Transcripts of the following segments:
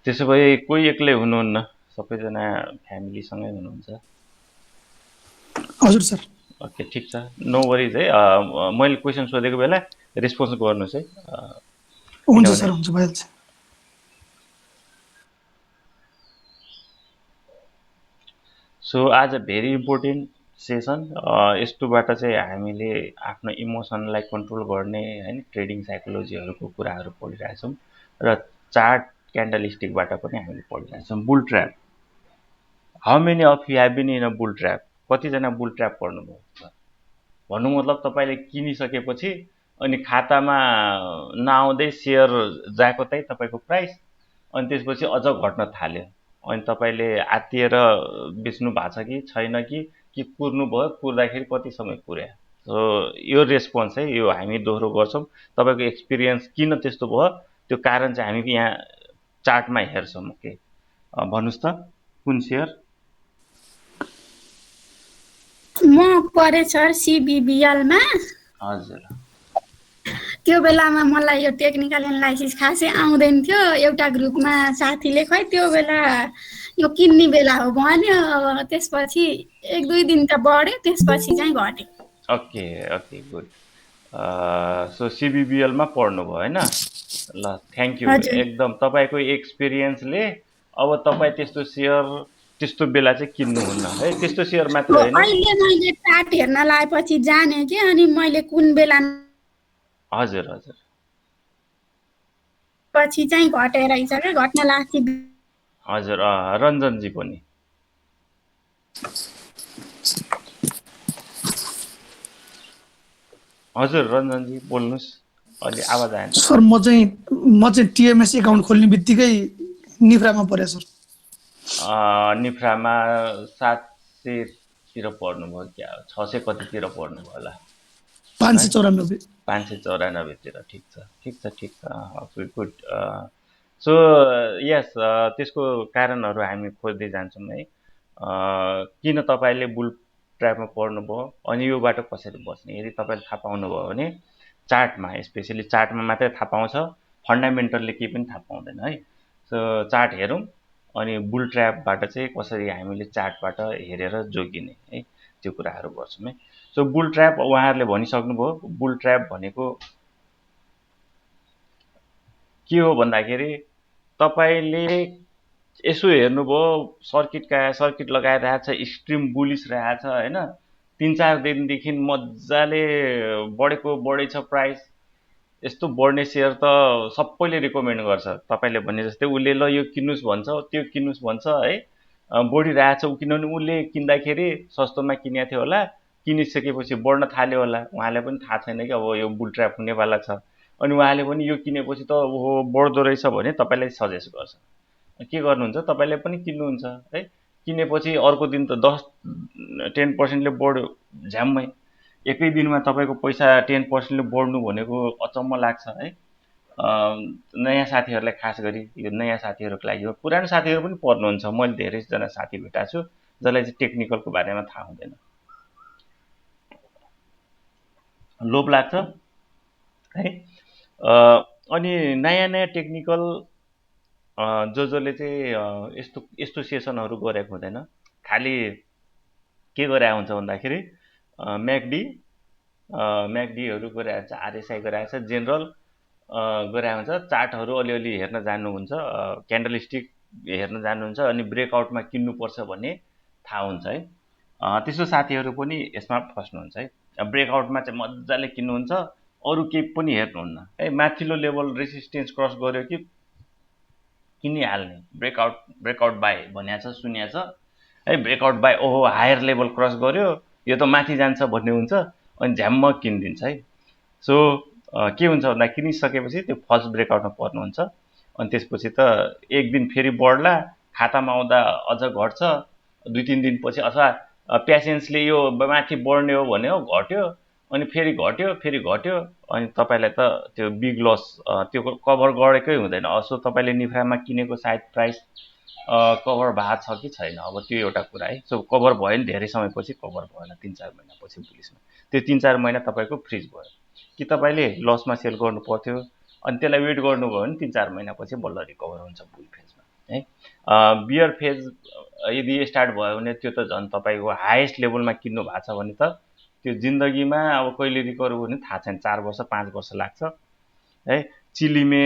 त्यसो भए कोही एक्लै हुनुहुन्न, सबैजना फ्यामिलीसँगै हुनुहुन्छ? हजुर सर। ओके, ठिक छ, नो वरिज है। मैले क्वेसन सोधेको बेला रेस्पोन्स गर्नुहोस् है। हुन्छ किनभने सर, हुन्छ, भइहाल्छ। सो आज भेरी इम्पोर्टेन्ट सेसन। यस्तोबाट चाहिँ हामीले आफ्नो इमोसनलाई कन्ट्रोल गर्ने होइन ट्रेडिङ साइकोलोजीहरूको कुराहरू पढिरहेछौँ र चार्ट क्यान्डलस्टिकबाट पनि हामीले पढिरहेछौँ। Bull trap, how many of you have been in a bull trap? कतिजना बुल ट्र्याप पढ्नुभयो? भन्नु मतलब तपाईँले किनिसकेपछि अनि खातामा नआउँदै सेयर जाको त्यही तपाईँको प्राइस, अनि त्यसपछि अझ घट्न थाल्यो, अनि तपाईँले आत्तिएर बेच्नु भएको छ कि छैन कि कुर्नु भयो, कुर्दाखेरि कति समय कुर्या? सो यो रेस्पोन्स है, यो हामी दोहोरो गर्छौँ। तपाईँको एक्सपिरियन्स किन त्यस्तो भयो त्यो कारण चाहिँ हामी यहाँ चार्टमा हेर्छौँ। ओके, भन्नुहोस् त कुन सेयर? म पढेँ सर सिबिबिएलमा। हजुर, त्यो बेलामा मलाई यो टेक्निकल एनालाइसिस खासै आउँदैन थियो। एउटा ग्रुपमा साथीले खै त्यो बेला यो किन्ने बेला हो भन्यो। त्यसपछि 1-2 दिन त बढ्यो, त्यसपछि चाहिँ घट्यो। Okay okay, good. सो सिबिबिएलमा पढ्नुभयो होइन? ल, थ्याङ्क यू। हजुर एकदम तपाईँको एक्सपिरियन्सले अब तपाईँ त्यस्तो सेयर त्यस्तो बेला चाहिँ किन्नुहुन्न है। त्यस्तो सेयर मात्र हो, होइन। अहिले मैले चार्ट हेर्न लागेपछि जाने कि अनि मैले कुन बेला हजुर हजुर, पछि चाहिँ घटेर रहेछ क्या, घट्न लाग्थ्यो। हजुर, रञ्जनजी पनि। हजुर रञ्जनजी बोल्नुहोस्, अलि आवाज आएन। सर, म चाहिँ टिएमएस एकाउन्ट खोल्ने बित्तिकै निफ्रामा परेँ सर। निफ्रामा 700तिर पढ्नुभयो क्या? 600 कतितिर पढ्नुभयो होला है? 594। 594तिर। ठिक छ ठिक छ ठिक छ, गुड गुड। सो यस, त्यसको कारणहरू हामी खोज्दै जान्छौँ है। किन तपाईँले बुल ट्र्यापमा पढ्नुभयो अनि योबाट कसरी बस्ने? यदि तपाईँले थाहा पाउनुभयो भने चार्टमा, स्पेसली चार्टमा मात्रै थाहा पाउँछ, फन्डामेन्टलले केही पनि थाहा पाउँदैन है। सो चार्ट हेरौँ अनि बुल ट्र्यापबाट चाहिँ कसरी हामीले चार्टबाट हेरेर जोगिने है, त्यो कुराहरू गर्छौँ है। सो बुल ट्र्याप उहाँहरूले भनिसक्नुभयो। बुल ट्र्याप भनेको के हो भन्दाखेरि तपाईँले यसो हेर्नुभयो, सर्किट लगाइरहेको छ, एक्सट्रिम बुलिस रहेछ होइन, 3-4 दिनदेखि मजाले बढै छ प्राइस। यस्तो बढ्ने सेयर त सबैले रिकमेन्ड गर्छ। तपाईँले भने जस्तै उसले ल यो किन्नुहोस् भन्छ, त्यो किन्नुहोस् भन्छ है। बढिरहेछ किनभने उसले किन्दाखेरि सस्तोमा किनेको थियो होला, किनिसकेपछि बढ्न थाल्यो होला, उहाँलाई पनि थाहा छैन कि अब यो बुल ट्र्याप हुनेवाला छ, अनि उहाँले पनि यो किनेपछि त ओहो बढ्दो रहेछ भने तपाईँलाई सजेस्ट गर्छ। के गर्नुहुन्छ, तपाईँले पनि किन्नुहुन्छ है, किनेपछि अर्को दिन त 10% बढ्यो झ्याम्मै, एकै दिनमा तपाईँको पैसा 10% बढ्नु भनेको अचम्म लाग्छ है। नयाँ साथीहरूलाई खास गरी, यो नयाँ साथीहरूको लागि हो। पुरानो साथीहरू पनि पढ्नुहुन्छ, मैले धेरैजना साथी भेटाएको छु जसलाई चाहिँ टेक्निकलको बारेमा थाहा हुँदैन, लोभ लाग्छ है। अनि नयाँ टेक्निकल जसले चाहिँ यस्तो सेसनहरू गरेको हुँदैन, खालि के गरे हुन्छ भन्दाखेरि म्याकडीहरू गराएको छ, आरएसआई गराएको छ, जेनरल गराएको हुन्छ, चार्टहरू अलिअलि हेर्न जान्नुहुन्छ, क्यान्डलस्टिक हेर्न जान्नुहुन्छ, अनि ब्रेकआउटमा किन्नुपर्छ भन्ने थाहा हुन्छ है। त्यस्तो साथीहरू पनि यसमा फस्नुहुन्छ है। ब्रेकआउटमा चाहिँ मजाले किन्नुहुन्छ, अरू केही पनि हेर्नुहुन्न है। माथिल्लो लेभल रेसिस्टेन्स क्रस गर्यो कि किनिहाल्ने, ब्रेकआउट बाई भनिएको छ, सुनिएको छ है। ब्रेकआउट बाई, ओहो हायर लेभल क्रस गर्यो, यो त माथि जान्छ भन्ने हुन्छ, अनि झ्याम्म किनिदिन्छ है। सो के हुन्छ भन्दा किनिसकेपछि त्यो फल्स ब्रेकआउटमा पर्नुहुन्छ, अनि त्यसपछि त एक दिन फेरि बढ्ला, खातामा आउँदा अझ घट्छ, 2-3 दिनपछि, अथवा प्यासेन्सले यो माथि बढ्ने हो भने हो घट्यो, अनि फेरि घट्यो, अनि तपाईँलाई त त्यो बिग लस, त्यो कभर गरेकै हुँदैन। सो तपाईँले निफ्रामा किनेको सायद प्राइस कभर भएको छ कि छैन, अब त्यो एउटा कुरा है। सो कभर भयो नि, धेरै समयपछि कभर भएन, 3-4 महिनापछि पुलिसमा, त्यो 3-4 महिना तपाईँको फ्रिज भयो कि तपाईँले लसमा सेल गर्नु पर्थ्यो, अनि त्यसलाई वेट गर्नुभयो भने 3-4 महिनापछि बल्ल रिकभर हुन्छ बुल फेजमा। है। बियर फेज यदि स्टार्ट भयो भने त्यो त झन् तपाईँको हाइएस्ट लेभलमा किन्नु भएको छ भने त त्यो जिन्दगीमा अब कहिले रिकभर हुने थाहा छैन, 4 वर्ष 5 वर्ष लाग्छ है। चिलिमे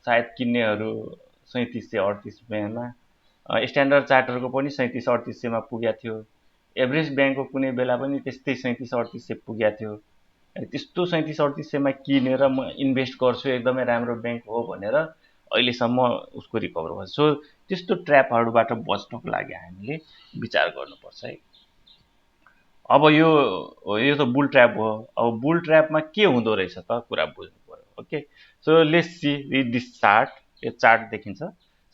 सायद किन्नेहरू 3700-3800मा, स्ट्यान्डर्ड चार्टरको पनि 3700-3800मा पुगेको थियो। एभरेस्ट ब्याङ्कको कुनै बेला पनि त्यस्तै 3700-3800 पुगेको थियो। त्यस्तो 3700-3800मा किनेर म इन्भेस्ट गर्छु एकदमै राम्रो ब्याङ्क हो भनेर अहिलेसम्म उसको रिकभर भयो। सो त्यस्तो ट्र्यापहरूबाट बच्नको लागि हामीले विचार गर्नुपर्छ है। अब यो त बुल ट्र्याप हो। अब बुल ट्र्यापमा के हुँदो रहेछ त कुरा बुझ्नु पर्यो। Okay, so let's see read this chart. यो चार्ट देखिन्छ।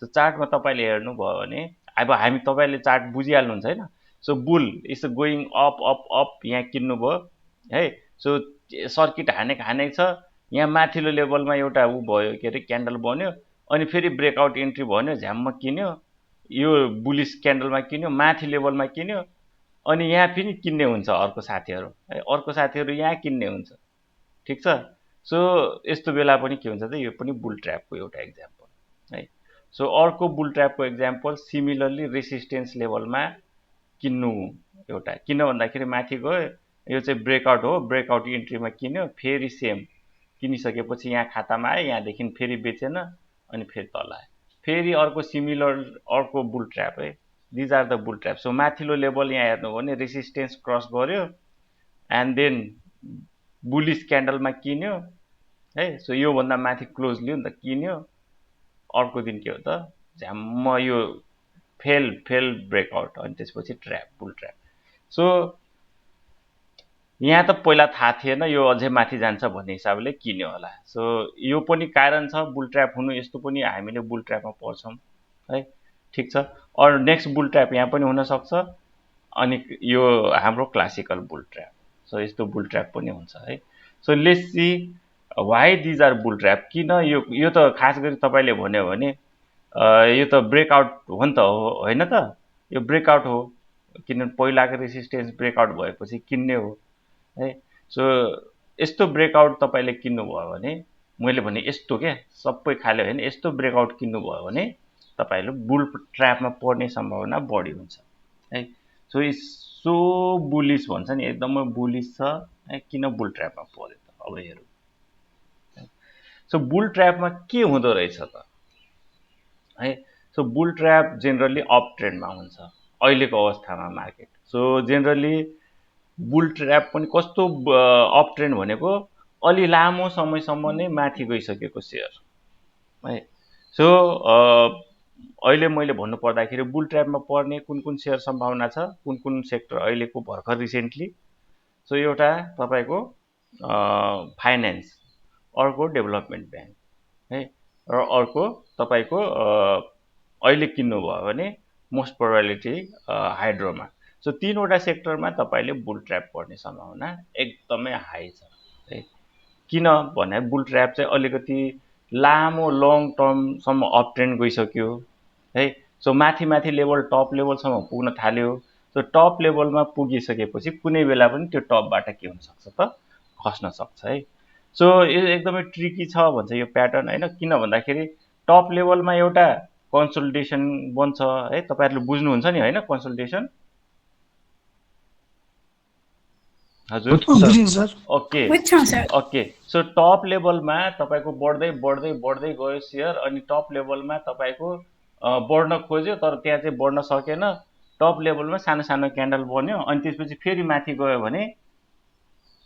सो चार्टमा तपाईँले हेर्नुभयो भने अब हामी तपाईँले चार्ट बुझिहाल्नुहुन्छ हैन। So bull is going up up up, यहाँ किन्नुभयो है। सो सर्किट हानेको छ, यहाँ माथिल्लो लेभलमा एउटा ऊ भयो, के अरे क्यान्डल बन्यो, अनि फेरि ब्रेकआउट इन्ट्री भन्यो, झ्याममा किन्यो, यो बुलिस क्यान्डलमा किन्यो, माथि लेभलमा किन्यो, अनि यहाँ फेरि किन्ने हुन्छ अर्को साथीहरू है, अर्को साथीहरू यहाँ किन्ने हुन्छ। ठिक छ। सो यस्तो बेला पनि के हुन्छ त, यो पनि बुल ट्र्यापको एउटा एक्जाम्पल है। सो अर्को बुल ट्र्यापको एक्जाम्पल सिमिलरली रेसिस्टेन्स लेभलमा किन्नु एउटा, किन भन्दाखेरि माथि गयो, यो चाहिँ ब्रेकआउट हो, ब्रेकआउट इन्ट्रीमा किन्यो, फेरि सेम किनिसकेपछि यहाँ खातामा आयो, यहाँदेखि फेरि बेचेन, अनि फेरि तल आयो, फेरि अर्को सिमिलर अर्को बुल ट्र्याप है। These are the bull trap. So माथिल्लो लेभल यहाँ हेर्नु भने रेसिस्टेन्स क्रस गर्यो, एन्ड देन बुलिस क्यान्डलमा किन्यो है। सो योभन्दा माथि क्लोज लियो नि त, किन्यो, अर्को दिन के हो त झ्याम्म यो फेल ब्रेकआउट, अनि त्यसपछि ट्र्याप, बुल ट्र्याप। सो यहाँ त पहिला थाहा थिएन यो अझै माथि जान्छ भन्ने हिसाबले किन्यो होला। सो यो पनि कारण छ बुल ट्र्याप हुनु, यस्तो पनि हामीले बुल ट्र्यापमा पर्छौँ है। ठिक छ। अरू नेक्स्ट बुल ट्र्याप यहाँ पनि हुनसक्छ, अनि यो हाम्रो क्लासिकल बुल ट्र्याप। सो यस्तो बुल ट्र्याप पनि हुन्छ है। So let's see why these are bull trap. किन यो त खास गरी तपाईँले भन्यो भने यो त ब्रेकआउट हो नि त, होइन त, यो ब्रेकआउट हो, किनभने पहिलाको रेसिस्टेन्स ब्रेकआउट भएपछि किन्ने हो है। सो यस्तो ब्रेकआउट तपाईँले किन्नुभयो भने, मैले भने यस्तो क्या सबै खाले होइन, यस्तो ब्रेकआउट किन्नुभयो भने तपाईँले बुल ट्र्यापमा पर्ने सम्भावना बढी हुन्छ है। सो सो बुलिस भन्छ नि, एकदमै बुलिस छ है, किन बुल ट्र्यापमा पर्यो त, अब हेरौँ। सो बुल ट्र्यापमा के हुँदो रहेछ त है। So bull trap generally up ट्रेन्डमा हुन्छ अहिलेको अवस्थामा market. So generally bull trap पनि कस्तो अप ट्रेन्ड भनेको अलि लामो समयसम्म नै माथि गइसकेको सेयर है। सो अहिले मैले भन्नु पर्दाखेरि बुल ट्र्यापमा पर्ने कुन कुन सेयर सम्भावना छ, कुन कुन सेक्टर अहिलेको भर्खर रिसेन्टली। सो एउटा तपाईँको फाइनेन्स, अर्को डेभलपमेन्ट ब्याङ्क है, र अर्को तपाईँको अहिले किन्नुभयो भने मोस्ट प्रोबेबिलिटी हाइड्रोमा। सो तीनवटा सेक्टरमा तपाईँले बुल ट्र्याप पर्ने सम्भावना एकदमै हाई छ है। किन भने बुल ट्र्याप चाहिँ अलिकति लामो लङ टर्मसम्म अप ट्रेन्ड गइसक्यो है। सो माथि लेभल टप लेभलसम्म पुग्न थाल्यो। सो टप लेभलमा पुगिसकेपछि कुनै बेला पनि त्यो टपबाट के हुनसक्छ त, खस्न सक्छ है। सो यो एकदमै ट्रिकी छ भन्छ यो प्याटर्न होइन। किन भन्दाखेरि टप लेभलमा एउटा कन्सोलिडेसन बन्छ है, तपाईँहरूले बुझ्नुहुन्छ नि होइन, कन्सोलिडेसन। हजुर सर ओके बुझ्छौँ सर। ओके। सो टप लेभलमा तपाईँको बढ्दै बढ्दै बढ्दै गयो सेयर, अनि टप लेभलमा तपाईँको बढ्न खोज्यो तर त्यहाँ चाहिँ बढ्न सकेन, टप लेभलमा सानो सानो क्यान्डल बन्यो, अनि त्यसपछि फेरि माथि गयो भने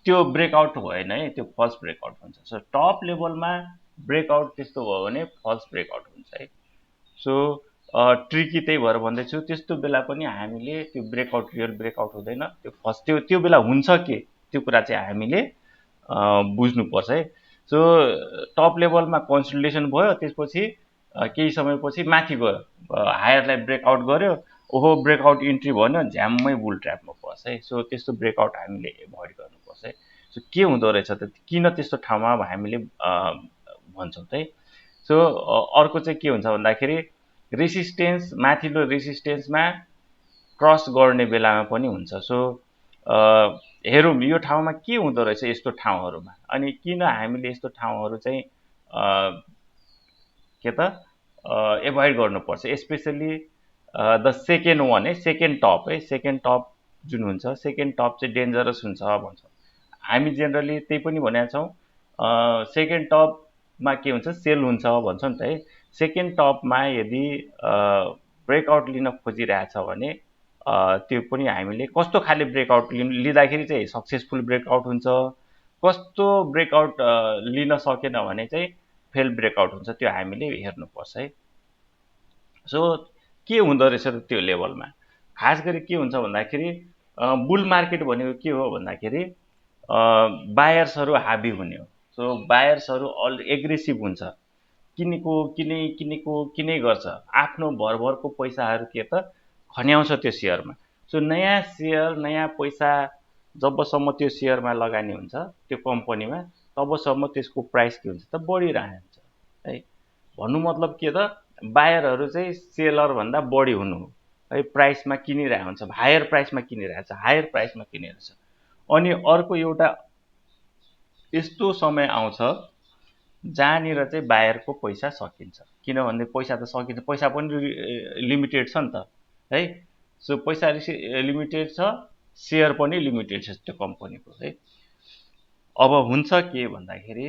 त्यो ब्रेकआउट भएन है, त्यो फल्स ब्रेकआउट हुन्छ। सो टप लेभलमा ब्रेकआउट त्यस्तो भयो भने फल्स ब्रेकआउट हुन्छ है। सो ट्रिकी त्यही भएर भन्दैछु, त्यस्तो बेला पनि हामीले त्यो ब्रेकआउट रियल ब्रेकआउट हुँदैन, त्यो फर्स्ट त्यो बेला हुन्छ के, त्यो कुरा चाहिँ हामीले बुझ्नुपर्छ है। सो टप लेभलमा कन्सोलिडेसन भयो, त्यसपछि केही समयपछि माथि गयो, हायरलाई ब्रेकआउट गर्यो, ओहो ब्रेकआउट इन्ट्री भन्यो, झ्याम्मै बुल ट्र्यापमा पर्छ है। सो त्यस्तो ब्रेकआउट हामीले एभोइड गर्नुपर्छ है। सो के हुँदो रहेछ त, किन त्यस्तो ठाउँमा हामीले भन्छौँ त है। सो अर्को चाहिँ के हुन्छ भन्दाखेरि रेसिस्टेन्स, माथिल्लो रेसिस्टेन्समा क्रस गर्ने बेलामा पनि हुन्छ। सो हेरौँ यो ठाउँमा के हुँदो रहेछ यस्तो ठाउँहरूमा, अनि किन हामीले यस्तो ठाउँहरू चाहिँ के त एभोइड गर्नुपर्छ, स्पेसली द सेकेन्ड वान है, सेकेन्ड टप जुन हुन्छ, सेकेन्ड टप चाहिँ डेन्जरस हुन्छ भन्छ। हामी जेनरली त्यही पनि भनेका छौँ, सेकेन्ड टपमा के हुन्छ, सेल हुन्छ भन्छ नि त है। सेकेन्ड टपमा यदि ब्रेकआउट लिन खोजिरहेछ भने त्यो पनि हामीले कस्तो खाले ब्रेकआउट लिँदाखेरि चाहिँ सक्सेसफुल ब्रेकआउट हुन्छ, कस्तो ब्रेकआउट लिन सकेन भने चाहिँ फेल ब्रेकआउट हुन्छ, त्यो हामीले हेर्नुपर्छ है। सो के हुँदो रहेछ त त्यो लेभलमा, खास गरी के हुन्छ भन्दाखेरि बुल मार्केट भनेको के हो भन्दाखेरि बायर्सहरू हाबी हुने हो। सो बायर्सहरू एग्रेसिभ हुन्छ, किने गर्छ, आफ्नो भरभरको पैसाहरू के त खन्याउँछ त्यो सेयरमा। सो नयाँ सेयर, नयाँ पैसा जबसम्म त्यो सेयरमा लगानी हुन्छ त्यो कम्पनीमा, तबसम्म त्यसको प्राइस के हुन्छ त बढिरहन्छ है। भन्नु मतलब के त, बायरहरू चाहिँ सेलरभन्दा बढी हुनु है, प्राइसमा किनिरहेको हुन्छ, हायर प्राइसमा किनिरहेको छ। अनि अर्को एउटा यस्तो समय आउँछ जहाँनिर चाहिँ बायरको पैसा सकिन्छ, किनभने पैसा त सकिन्छ, पैसा पनि लिमिटेड छ नि त है। सो पैसा लिमिटेड छ, सेयर पनि लिमिटेड छ त्यो कम्पनीको है। अब हुन्छ के भन्दाखेरि,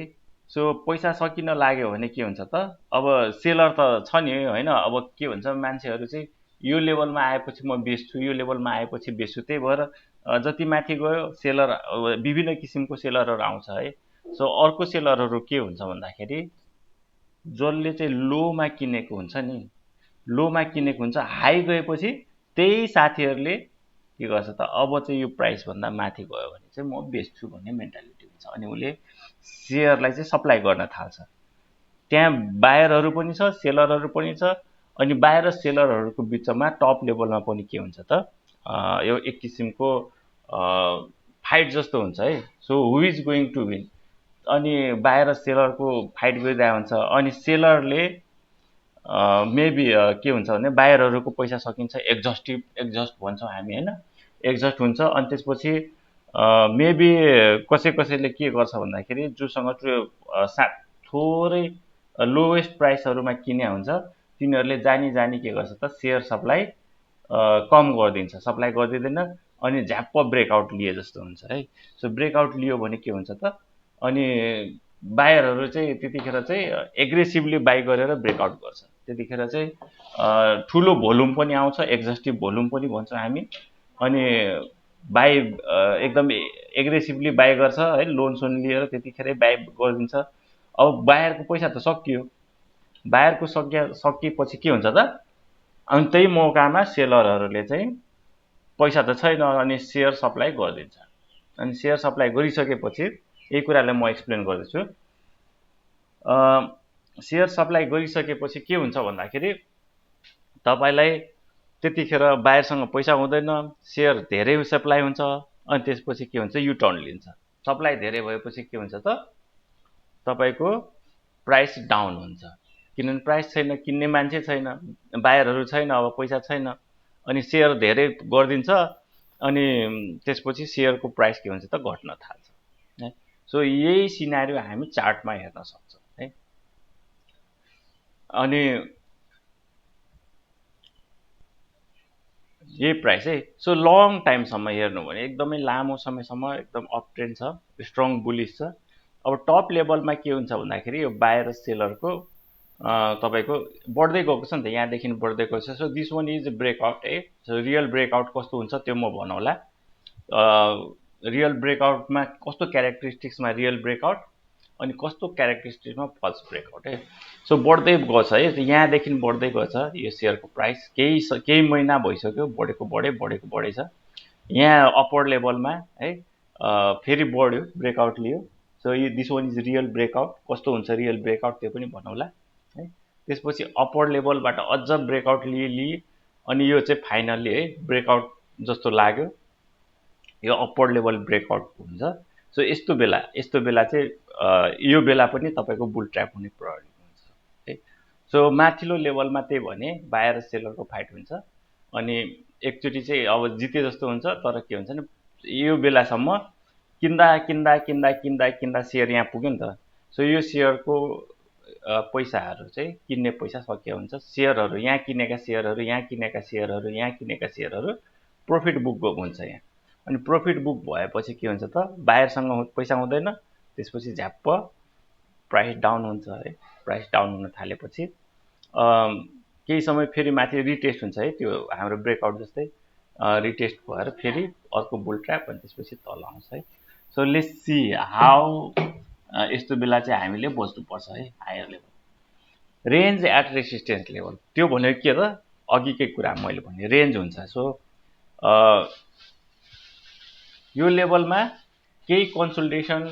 सो पैसा सकिन लाग्यो भने के हुन्छ त, अब सेलर त छ नि होइन, अब के भन्छ मान्छेहरू चाहिँ यो लेभलमा आएपछि म बेच्छु, यो लेभलमा आएपछि बेच्छु, त्यही भएर जति माथि गयो सेलर, विभिन्न किसिमको सेलरहरू आउँछ है। सो अर्को सेलरहरू के हुन्छ भन्दाखेरि, जसले चाहिँ लोमा किनेको हुन्छ नि, लोमा किनेको हुन्छ, हाई गएपछि त्यही साथीहरूले के गर्छ त, अब चाहिँ यो प्राइसभन्दा माथि गयो भने चाहिँ म बेच्छु भन्ने मेन्टालिटी हुन्छ, अनि उसले सेयरलाई चाहिँ सप्लाई गर्न थाल्छ। त्यहाँ बायरहरू पनि छ, सेलरहरू पनि छ, अनि बायर र सेलरहरूको बिचमा टप लेभलमा पनि के हुन्छ त, यो एक किसिमको फाइट जस्तो हुन्छ है। So who is going to win, अनि बायर र सेलरको फाइट गरिरहेको हुन्छ, अनि सेलरले मेबी के हुन्छ भने बायरहरूको पैसा सकिन्छ, एक्जस्ट भन्छौँ हामी होइन, एक्जस्ट हुन्छ। अनि त्यसपछि मेबी कसैले के गर्छ भन्दाखेरि, जोसँग थोरै लोवेस्ट प्राइसहरूमा किने हुन्छ तिनीहरूले जानी के गर्छ त, सेयर सप्लाई कम गरिदिन्छ, सप्लाई गरिदिँदैन, अनि झ्याप्प ब्रेकआउट लिए जस्तो हुन्छ है। सो ब्रेकआउट लियो भने के हुन्छ त, अनि बायरहरू चाहिँ त्यतिखेर चाहिँ एग्रेसिभली बाई गरेर ब्रेकआउट गर्छ, त्यतिखेर चाहिँ ठुलो भोल्युम पनि आउँछ, एक्जस्टिभ भोल्युम पनि भन्छौँ हामी, अनि बाई एकदम एग्रेसिभली बाई गर्छ है, लोन सोन लिएर त्यतिखेरै बाई गरिदिन्छ। अब बायरको पैसा त सकियो, बायरको सकिएपछि के हुन्छ त, अनि त्यही मौकामा सेलरहरूले चाहिँ पैसा त छैन, अनि सेयर सप्लाई गरिदिन्छ। अनि सेयर सप्लाई गरिसकेपछि यही कुरालाई म एक्सप्लेन गर्दैछु। सेयर सप्लाई गरिसकेपछि के हुन्छ भन्दाखेरि, तपाईँलाई त्यतिखेर बायरसँग पैसा हुँदैन, सेयर धेरै सप्लाई हुन्छ, अनि त्यसपछि के हुन्छ, यु टर्न लिन्छ। सप्लाई धेरै भएपछि के हुन्छ त, तपाईँको प्राइस डाउन हुन्छ, किनभने प्राइस छैन, किन्ने मान्छे छैन, बायरहरू छैन, अब पैसा छैन, अनि सेयर धेरै गरिदिन्छ, अनि त्यसपछि सेयरको प्राइस के हुन्छ त, घट्न थाल्छ है। सो यही सिनारियो हामी चार्टमा हेर्न सक्छौँ है। अनि यही प्राइस है। सो लङ टाइमसम्म हेर्नु भने एकदमै लामो समयसम्म एकदम अप ट्रेन्ड छ, स्ट्रङ बुलिस छ। अब टप लेभलमा के हुन्छ भन्दाखेरि, यो बायर सेलरको तपाईँको बढ्दै गएको छ नि त, यहाँदेखि बढ्दै गएको छ। So this one is breakout है। सो रियल ब्रेकआउट कस्तो हुन्छ त्यो म भनौँला। रियल ब्रेकआउटमा कस्तो क्यारेक्टरिस्टिक्समा रियल ब्रेकआउट, अनि कस्तो क्यारेक्टरिस्टिक्समा फल्स ब्रेकआउट है। सो बढ्दै गछ है, यहाँदेखि बढ्दै गछ यो सेयरको प्राइस, केही महिना भइसक्यो, बढेको बढै छ। यहाँ अप्पर लेभलमा है फेरि बढ्यो, ब्रेकआउट लियो। सो यो this one is real breakout. कस्तो हुन्छ रियल ब्रेकआउट त्यो पनि भनौँला है। त्यसपछि अप्पर लेभलबाट अझ ब्रेकआउट लिए, अनि यो चाहिँ फाइनल्ली है ब्रेकआउट जस्तो लाग्यो, यो अप्पर लेभल ब्रेकआउट हुन्छ। सो यस्तो बेला चाहिँ यो बेला पनि तपाईँको बुल ट्र्याप हुने प्रब्लम हुन्छ है। सो माथिल्लो लेभलमा त्यही भने बायर सेलरको फाइट हुन्छ, अनि एकचोटि चाहिँ अब जिते जस्तो हुन्छ, तर के हुन्छ नि, यो बेलासम्म किन्दा सेयर यहाँ पुग्यो नि त। सो यो सेयरको पैसाहरू चाहिँ किन्ने पैसा सकिएको हुन्छ। सेयरहरू यहाँ किनेका सेयरहरू यहाँ किनेका सेयरहरू यहाँ किनेका सेयरहरू प्रफिट बुक हुन्छ यहाँ। अनि प्रफिट बुक भएपछि के हुन्छ त बायरसँग पैसा हुँदैन, त्यसपछि झ्याप्प प्राइस डाउन हुन्छ है। प्राइस डाउन हुन थालेपछि केही समय फेरि माथि रिटेस्ट हुन्छ है, त्यो हाम्रो ब्रेकआउट जस्तै रिटेस्ट भएर फेरि अर्को बुल ट्र्याप अनि त्यसपछि तल आउँछ है। सो लेट्स सी हाउ यस्तो बेला चाहिँ हामीले बस्नुपर्छ है। Higher level range at resistance level, त्यो भनेको के त अघिकै कुरा मैले भने रेन्ज हुन्छ। सो यो लेभलमा केही कन्सल्टेसन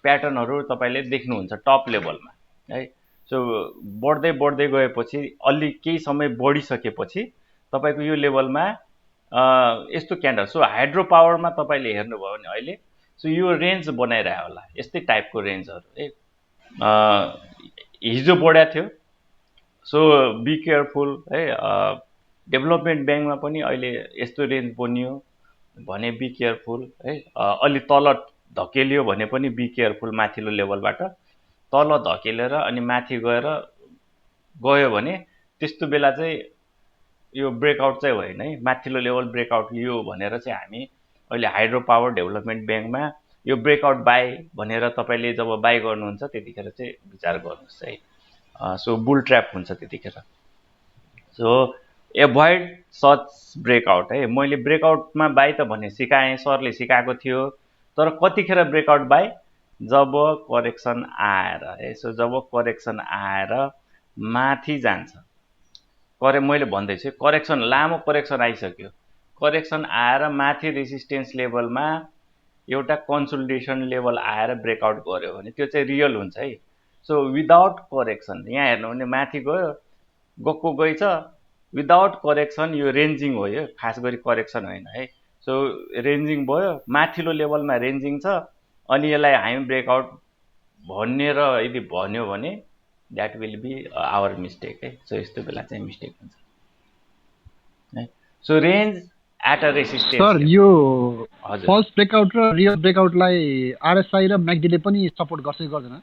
प्याटर्नहरू तपाईँले देख्नुहुन्छ टप लेभलमा है। सो बढ्दै बढ्दै गएपछि अलि केही समय बढिसकेपछि तपाईँको यो लेभलमा यस्तो क्यान्डल, सो हाइड्रो पावरमा तपाईँले हेर्नुभयो भने अहिले सो यो रेन्ज बनाइरह्यो होला, यस्तै टाइपको रेन्जहरू है। हिजो बढाएको थियो, सो बी केयरफुल है। डेभलपमेन्ट ब्याङ्कमा पनि अहिले यस्तो रेन्ज बनियो भने बी केयरफुल है। अलि तल धकेलियो भने पनि बी केयरफुल, माथिल्लो लेभलबाट तल धकेलेर अनि माथि गयो भने त्यस्तो बेला चाहिँ यो ब्रेकआउट चाहिँ होइन है, माथिल्लो लेभल ब्रेकआउट लियो भनेर चाहिँ हामी अहिले हाइड्रो पावर डेभलपमेन्ट ब्याङ्कमा यो ब्रेकआउट बाई भनेर तपाईँले जब बाई गर्नुहुन्छ त्यतिखेर चाहिँ विचार गर्नुहोस् है। सो बुल ट्र्याप हुन्छ त्यतिखेर। सो एभोइड सच ब्रेकआउट है। मैले ब्रेकआउटमा बाई त भने सिकाएँ, सरले सिकाएको थियो, तर कतिखेर ब्रेकआउट बाई जब करेक्सन आएर है। सो जब करेक्सन आएर माथि जान्छ, मैले भन्दैछु करेक्सन, लामो करेक्सन आइसक्यो, करेक्सन आएर माथि रेसिस्टेन्स लेभलमा एउटा कन्सोलिडेसन लेभल आएर ब्रेकआउट गर्यो भने त्यो चाहिँ रियल हुन्छ है। सो विदाउट करेक्सन यहाँ हेर्नु भने माथि गएको गइछ, विदाउट करेक्सन यो रेन्जिङ हो, यो खास गरी करेक्सन होइन है। सो रेन्जिङ भयो, माथिल्लो लेभलमा रेन्जिङ छ, अनि यसलाई हामी ब्रेकआउट भनेर यदि भन्यो भने that will be our mistake है। सो यस्तो बेला चाहिँ मिस्टेक हुन्छ है। So range at a resistance. Sir यो फल्स ब्रेकआउट र रियल ब्रेकआउटलाई आरएसआई र म्याकडीले पनि सपोर्ट गर्छ कि गर्दैन?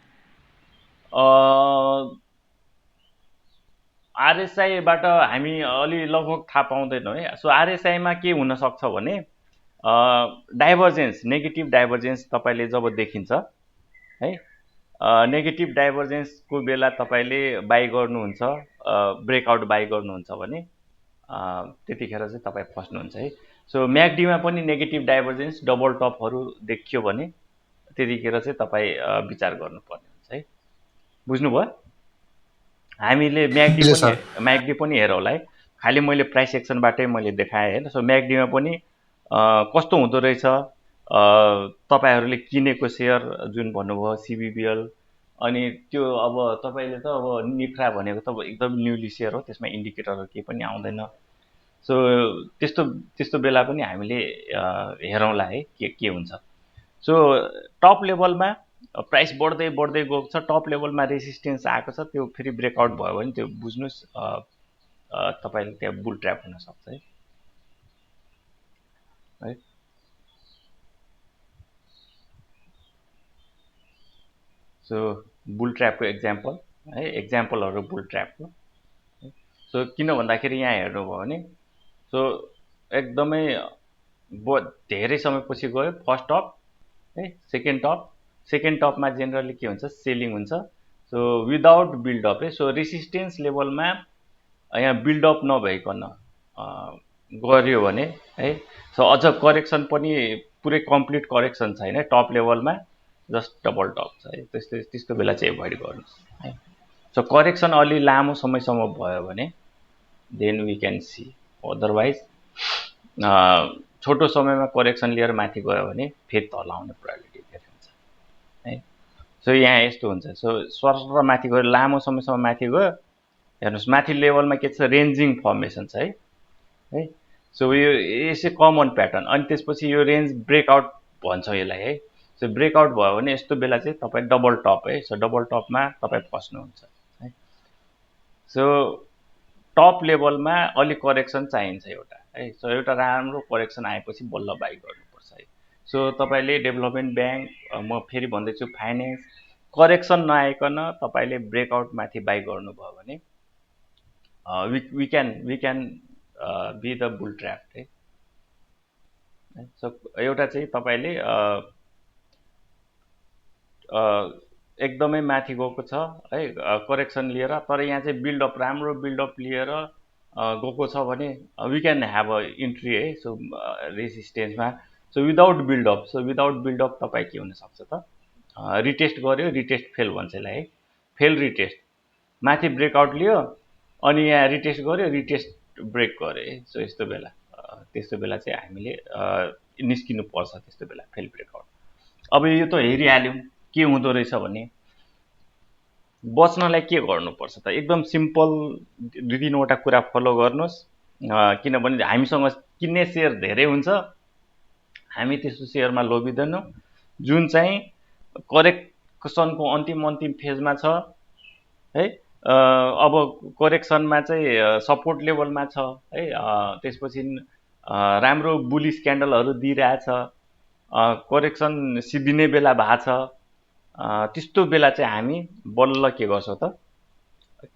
आरएसआईबाट हामी अलि लगभग थाहा पाउँदैनौँ है। सो आरएसआईमा के हुनसक्छ भने डाइभर्जेन्स, नेगेटिभ डाइभर्जेन्स तपाईँले जब देखिन्छ है, नेगेटिभ डाइभर्जेन्सको बेला तपाईँले बाई गर्नुहुन्छ, ब्रेकआउट बाई गर्नुहुन्छ भने त्यतिखेर चाहिँ तपाईँ फस्नुहुन्छ है। सो म्याकडीमा पनि नेगेटिभ डाइभर्जेन्स डबल टपहरू देखियो भने त्यतिखेर चाहिँ तपाईँ विचार गर्नुपर्ने हुन्छ है। बुझ्नुभयो? हामीले म्याकडी पनि हेरौँ होला है, खालि मैले प्राइस एक्सनबाटै मैले देखाएँ होइन। सो म्याकडीमा पनि कस्तो हुँदो रहेछ, तपाईँहरूले किनेको सेयर जुन भन्नुभयो सिबिबिएल, अनि त्यो अब तपाईँले त अब निफ्रा भनेको त एकदम न्युली सेयर हो, त्यसमा इन्डिकेटरहरू केही पनि आउँदैन। सो त्यस्तो बेला पनि हामीले हेरौँला है के हुन्छ। सो टप लेभलमा प्राइस बढ्दै बढ्दै गएको छ, टप लेभलमा रेसिस्टेन्स आएको छ, त्यो फेरि ब्रेकआउट भयो भने त्यो बुझ्नुहोस् तपाईँले त्यहाँ बुल ट्र्याप हुनसक्छ है। सो बुल ट्र्यापको एक्जाम्पल है, एक्जाम्पलहरू बुल ट्र्यापको। सो किन भन्दाखेरि यहाँ हेर्नुभयो भने सो एकदमै धेरै समयपछि गयो, फर्स्ट टप है, सेकेन्ड टपमा जेनरली के हुन्छ, सेलिङ हुन्छ। सो विदाउट बिल्डअप है। सो रेसिस्टेन्स लेभलमा यहाँ बिल्डअप नभइकन गर्यो भने है, सो अझ करेक्सन पनि पुरै कम्प्लिट करेक्सन छैन, टप लेभलमा जस्ट डबल टप छ है, त्यस्तो बेला चाहिँ एभोइड गर्नुहोस् है। सो करेक्सन अलि लामो समयसम्म भयो भने then we can see, otherwise छोटो समयमा करेक्सन लिएर माथि गयो भने फेरि तल आउने प्रोबेबिलिटी धेरै हुन्छ है। सो यहाँ यस्तो हुन्छ। सो स्वर माथि गयो, लामो समयसम्म माथि गयो, हेर्नुहोस् माथि लेभलमा के छ, रेन्जिङ फर्मेसन छ है। सो यो यसै कमन प्याटर्न, अनि त्यसपछि यो रेन्ज ब्रेकआउट भन्छ यसलाई है। सो ब्रेकआउट भयो भने यस्तो बेला चाहिँ तपाईँ डबल टप है, सो डबल टपमा तपाईँ फस्नुहुन्छ है। सो टप लेभलमा अलिक करेक्सन चाहिन्छ एउटा है। सो एउटा राम्रो करेक्सन आएपछि बल्ल बाई गर्नुपर्छ है। सो तपाईँले डेभलपमेन्ट ब्याङ्क, म फेरि भन्दैछु फाइनेन्स, करेक्सन नआइकन तपाईले ब्रेकआउट माथि बाई गर्नुभयो भने we can be the bull trap है। सो एउटा चाहिँ तपाईले एकदमै माथि गएको छ है करेक्सन लिएर, तर यहाँ चाहिँ बिल्डअप राम्रो बिल्डअप लिएर गएको छ भने we can have a entry है। सो रेसिस्टेन्समा सो विदाउट बिल्डअप तपाईँ के हुनसक्छ त रिटेस्ट गर्यो, रिटेस्ट फेल भन्छ यसलाई है, फेल रिटेस्ट, माथि ब्रेकआउट लियो अनि यहाँ रिटेस्ट गर्यो, रिटेस्ट ब्रेक गर्यो है। सो त्यस्तो बेला चाहिँ हामीले निस्किनु पर्छ त्यस्तो बेला फेल ब्रेकआउट। अब यो त हेरिहाल्यौँ के हुँदो रहेछ भने बच्नलाई के गर्नुपर्छ त एकदम सिम्पल 2-3वटा कुरा फलो गर्नुहोस्। किनभने हामीसँग किन्ने सेयर धेरै हुन्छ, हामी त्यस्तो सेयरमा लोभिदैनौँ जुन चाहिँ करेक्सनको अन्तिम फेजमा छ है। अब करेक्सनमा चाहिँ सपोर्ट लेभलमा छ है, त्यसपछि राम्रो बुलिस क्यान्डलहरू दिइरहेछ, करेक्सन सिद्धिने बेला भएको छ, त्यस्तो बेला चाहिँ हामी बल्ल के गर्छौँ त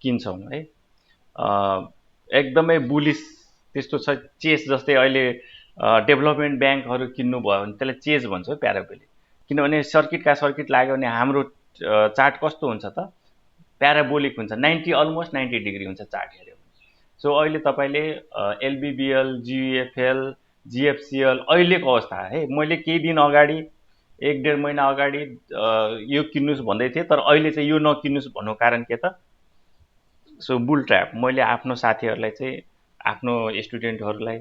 किन्छौँ है। एकदमै बुलिस त्यस्तो छ चेस, जस्तै अहिले डेभलपमेन्ट ब्याङ्कहरू किन्नु भयो भने त्यसलाई चेज भन्छ प्याराबोलिक, किनभने सर्किट लाग्यो भने हाम्रो चार्ट कस्तो हुन्छ त प्याराबोलिक हुन्छ, अलमोस्ट 90 डिग्री हुन्छ चार्ट हेऱ्यो भने। सो अहिले तपाईले एलबिबिएल, जियुएफएल, जिएफसिएल अहिलेको अवस्था है, मैले केही दिन अगाडि 1-1.5 महिना अगाडि यो किन्नुस् भन्दै थिएँ, तर अहिले चाहिँ यो नकिन्नुस् भन्नु कारण के त सो बुल ट्र्याप। मैले आफ्नो साथीहरूलाई चाहिँ आफ्नो स्टुडेन्टहरूलाई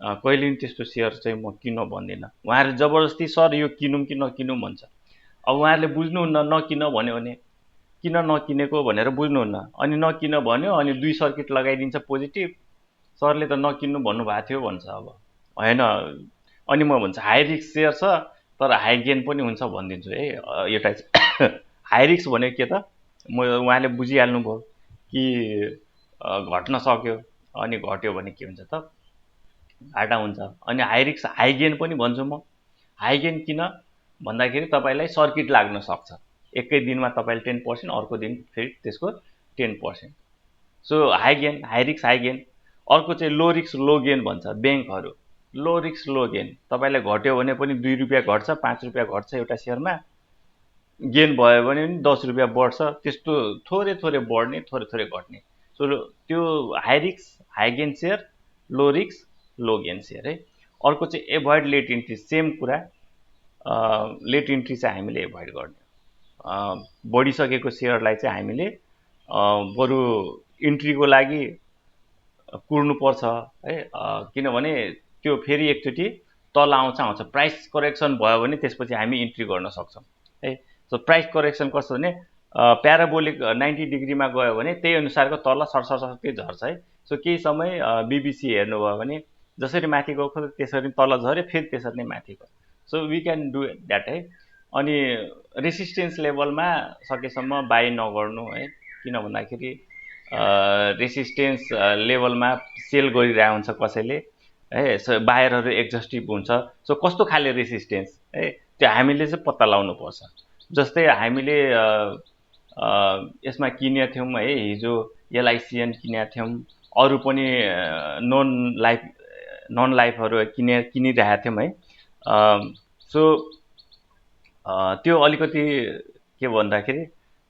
कहिले पनि त्यस्तो सेयर चाहिँ म किन्न भन्दिनँ। उहाँहरूले जबरजस्ती सर यो किनौँ कि नकिनौँ भन्छ। अब उहाँहरूले बुझ्नुहुन्न, नकिन भन्यो भने किन नकिनेको भनेर बुझ्नुहुन्न, अनि नकिन भन्यो अनि 2 सर्किट लगाइदिन्छ पोजिटिभ, सरले त नकिन्नु भन्नुभएको थियो भन्छ। अब होइन, अनि म भन्छ हाई रिस्क सेयर छ तर हाई गेन पनि हुन्छ भनिदिन्छु है। एउटा हाई रिस्क भनेको के त उहाँले बुझिहाल्नु भयो कि घट्न सक्यो, अनि घट्यो भने के हुन्छ त घाटा हुन्छ। अनि हाई रिस्क हाई गेन पनि भन्छु म। हाई गेन किन भन्दाखेरि तपाईँलाई सर्किट लाग्न सक्छ, एकै दिनमा तपाईँले 10%, अर्को दिन फेरि त्यसको 10%। So high gain, high risk high gain. अर्को चाहिँ लो रिस्क लो गेन भन्छ ब्याङ्कहरू। लो रिस्क लो गेन, तपाईँलाई घट्यो भने पनि 2 रुपियाँ घट्छ, 5 रुपियाँ घट्छ एउटा सेयरमा, गेन भयो भने पनि 10 रुपियाँ बढ्छ, त्यस्तो थोरै बढ्ने थोरै घट्ने। सो त्यो high risk high gain share, low risk low gain share है। अर्को चाहिँ एभोइड लेट इन्ट्री, सेम कुरा, लेट इन्ट्री चाहिँ हामीले एभोइड गर्ने। बढिसकेको सेयरलाई चाहिँ हामीले बरु इन्ट्रीको लागि कुर्नुपर्छ है, किनभने त्यो फेरि एकचोटि तल आउँछ, प्राइस करेक्सन भयो भने त्यसपछि हामी इन्ट्री गर्न सक्छौँ है। सो प्राइस करेक्सन कस्तो भने प्याराबोलिक 90 डिग्रीमा गयो भने त्यही अनुसारको तल सरसर्ती झर्छ है। सो केही समय बिबिसी हेर्नुभयो भने जसरी माथि गएको त्यसरी तल झऱ्यो, फेरि त्यसरी नै माथि गयो। So we can do that है। अनि रेसिस्टेन्स लेभलमा सकेसम्म बाई नगर्नु है, किन भन्दाखेरि रेसिस्टेन्स लेभलमा सेल गरिरहेको हुन्छ कसैले है, बायरहरू एक्जस्टिभ हुन्छ। सो कस्तो खाले रेसिस्टेन्स है त्यो हामीले चाहिँ पत्ता लगाउनु पर्छ। जस्तै हामीले यसमा किनेका थियौँ है, हिजो एलआइसिएन किनेका थियौँ, अरू पनि नन लाइफहरू किनिरहेका थियौँ है। सो त्यो अलिकति के भन्दाखेरि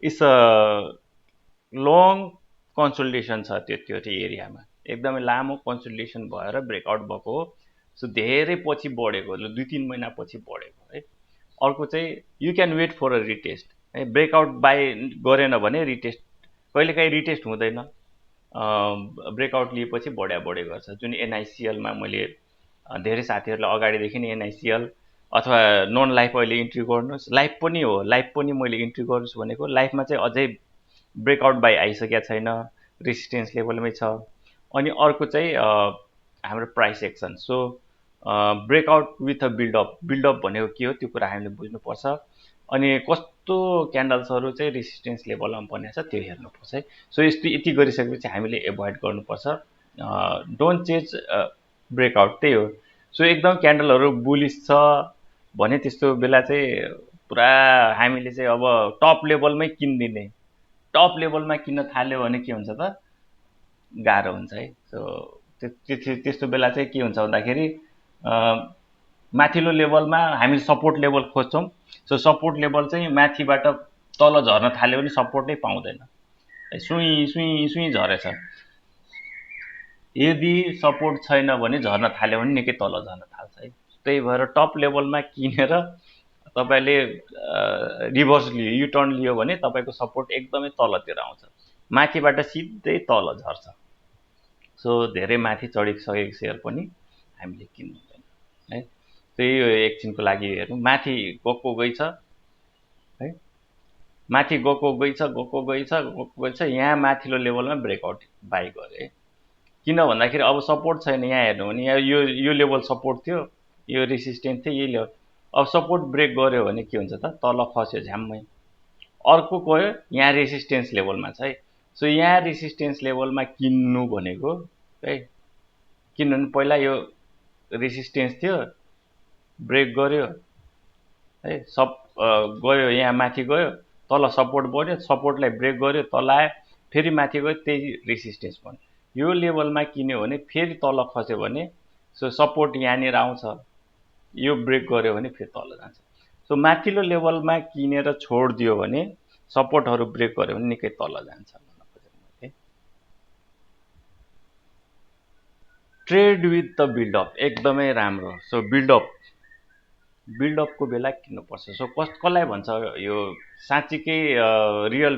इट्स अ लङ कन्सल्टेसन छ, त्यो एरियामा एकदमै लामो कन्सल्टेसन भएर ब्रेकआउट भएको हो। सो धेरै पछि बढेको, 2-3 महिना पछि बढेको है। अर्को चाहिँ you can wait for a retest है, ब्रेकआउट बाई गरेन भने रिटेस्ट कहिलेकाहीँ रिटेस्ट हुँदैन, ब्रेकआउट लिएपछि बढे गर्छ। जुन एनआइसिएलमा मैले धेरै साथीहरूलाई अगाडिदेखि नै एनआइसिएल अथवा नन लाइफ अहिले इन्ट्री गर्नुहोस्, लाइफ पनि हो, लाइफ पनि मैले इन्ट्री गर्नुहोस् भनेको। लाइफमा चाहिँ अझै ब्रेकआउट बाई आइसकेको छैन, रेसिस्टेन्स लेभलमै छ। अनि अर्को चाहिँ हाम्रो price action. So breakout with a buildup भनेको के हो त्यो कुरा हामीले बुझ्नुपर्छ। अनि कस्तो क्यान्डल्सहरू चाहिँ रेसिस्टेन्स लेभलमा बनेको छ त्यो हेर्नुपर्छ है। सो यति गरिसकेपछि हामीले एभोइड गर्नुपर्छ, डोन्ट चेन्ज ब्रेकआउट, त्यही हो। सो एकदम क्यान्डलहरू बुलिस छ भने त्यस्तो बेला चाहिँ पुरा हामीले चाहिँ अब टप लेभलमै किनिदिने, टप लेभलमा किन्न थाल्यो भने के हुन्छ त गाह्रो हुन्छ है। सो त्यस्तो बेला चाहिँ के हुन्छ भन्दाखेरि माथिल्लो लेभलमा हामीले सपोर्ट लेभल खोज्छौँ। सो सपोर्ट लेभल चाहिँ माथिबाट तल झर्न थाल्यो भने सपोर्टै पाउँदैन, सुई सुई सुई झरेछ। यदि सपोर्ट छैन भने झर्न थाल्यो भने निकै तल झर्न थाल्छ है। त्यही भएर टप लेभलमा किनेर तपाईले रिभर्स लियो, यु टर्न लियो भने तपाईको सपोर्ट एकदमै तलतिर आउँछ, माथिबाट सिधै तल झर्छ। सो धेरै माथि चढिसकेको सेयर पनि हामीले किन्नु हुँदैन है। त्यही एकछिनको लागि हेरौँ, माथि गएको गइ छ है, माथि गएको गइ छ, यहाँ माथिल्लो लेभलमा ब्रेकआउट बाई गरे। किन भन्दाखेरि अब सपोर्ट छैन, यहाँ हेर्नु भने यहाँ यो लेभल सपोर्ट थियो, यो रेसिस्टेन्स थियो, यही लेभल। अब सपोर्ट ब्रेक गर्यो भने के हुन्छ त तल खस्यो झ्याम्मै, अर्को गयो यहाँ रेसिस्टेन्स लेभलमा छ है। सो यहाँ रेसिस्टेन्स लेभलमा किन्नु भनेको है, किनभने पहिला यो रेसिस्टेन्स थियो, ब्रेक गर्यो है, गयो यहाँ माथि गयो, तल सपोर्ट बढ्यो, सपोर्टलाई ब्रेक गर्यो, तल आयो, फेरि माथि गयो, त्यही रेसिस्टेन्स बन्यो। यो लेभलमा किन्यो भने फेरि तल खस्यो भने सो सपोर्ट यहाँनिर आउँछ, यो ब्रेक गर्यो भने फेरि तल जान्छ। सो माथिल्लो लेभलमा किनेर छोडिदियो भने सपोर्टहरू ब्रेक गर्यो भने निकै तल जान्छ। ट्रेड विथ द बिल्डअप एकदमै राम्रो। सो बिल्डअपको बेला किन्नुपर्छ। सो कसलाई भन्छ यो साँच्चीकै रियल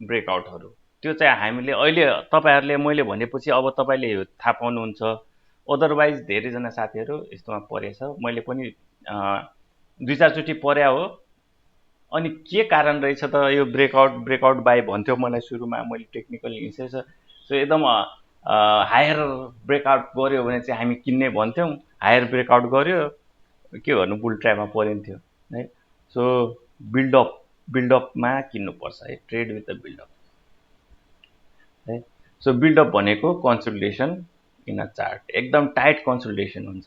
ब्रेकआउटहरू, त्यो चाहिँ हामीले अहिले तपाईहरुले मैले भनेपछि अब तपाईले थाहा पाउनुहुन्छ। अदरवाइज धेरैजना साथीहरू यस्तोमा परेछ, मैले पनि 2-4 चोटि पर्या हो। अनि के कारण रहेछ त यो ब्रेकआउट बाई भन्थ्यो मलाई सुरुमा, मैले टेक्निकल हिँड्छ। सो एकदम हायर ब्रेकआउट गर्यो भने चाहिँ हामी किन्ने भन्थ्यौं, हायर ब्रेकआउट गर्यो के गर्नु बुल ट्र्यापमा परिन्थ्यो है। सो बिल्डअपमा किन्नुपर्छ है, ट्रेड विथ द बिल्डअप है। सो बिल्डअप भनेको कन्सोलिडेसन इन अ चार्ट, एकदम टाइट कन्सोलिडेसन हुन्छ,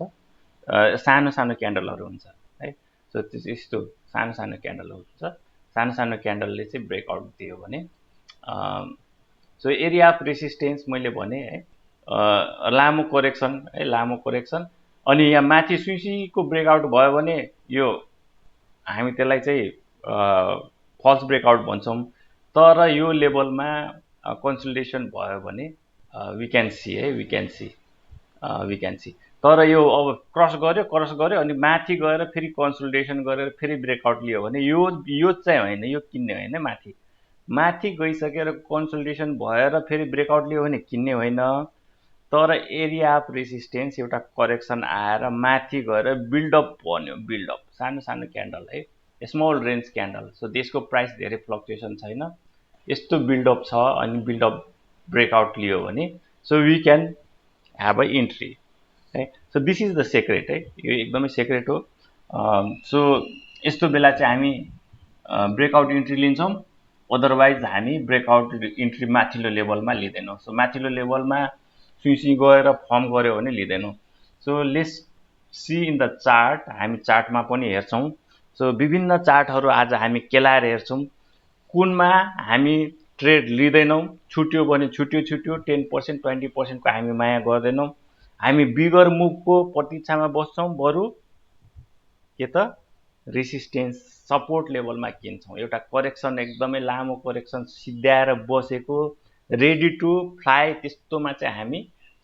सानो सानो क्यान्डलहरू हुन्छ है। सो यस्तो सानो सानो क्यान्डलहरू हुन्छ, सानो सानो क्यान्डलले चाहिँ ब्रेकआउट दियो भने सो एरिया अफ रेसिस्टेन्स मैले भने है, लामो करेक्सन है, लामो करेक्सन। अनि यहाँ माथि सुइसीको ब्रेकआउट भयो भने यो हामी त्यसलाई चाहिँ फल्स ब्रेकआउट भन्छौँ। तर यो लेभलमा कन्सोलिडेसन भयो भने वी क्यान सी है, वी क्यान सी। तर यो अब क्रस गर्यो अनि माथि गएर फेरि कन्सोलिडेसन गरेर फेरि ब्रेकआउट लियो भने यो चाहिँ होइन, यो किन्ने होइन। माथि गइसकेर कन्सोलिडेसन भएर फेरि ब्रेकआउट लियो भने किन्ने होइन। तर एरिया अफ रेसिस्टेन्स एउटा करेक्सन आएर माथि गएर बिल्डअप बन्यो, बिल्डअप सानो सानो क्यान्डल है, स्मल रेन्ज क्यान्डल। सो त्यसको प्राइस धेरै फ्लक्चुएसन छैन, यस्तो बिल्डअप छ अनि बिल्डअप ब्रेकआउट लियो भने so we can have a entry है। So this is the secret है, यो एकदमै सेक्रेट हो। सो यस्तो बेला चाहिँ हामी ब्रेकआउट इन्ट्री लिन्छौँ, अदरवाइज हामी ब्रेकआउट इन्ट्री माथिल्लो लेभलमा लिँदैनौँ। सो माथिल्लो लेभलमा सुइसी गएर फर्म गर्यो भने लिँदैनौँ। So let's C in the chart, हामी चार्टमा पनि हेर्छौँ। सो विभिन्न चार्टहरू आज हामी केलाएर हेर्छौँ, कुनमा हामी ट्रेड लिँदैनौँ, छुट्यो भने छुट्यो, 10% 20% को हामी माया गर्दैनौँ। हामी बिगर मुभको प्रतीक्षामा बस्छौँ, बरु के त रेसिस्टेन्स सपोर्ट लेभलमा किन्छौँ। एउटा करेक्सन एकदमै लामो करेक्सन सिद्ध्याएर बसेको रेडी टु फ्लाइ त्यस्तोमा चाहिँ हामी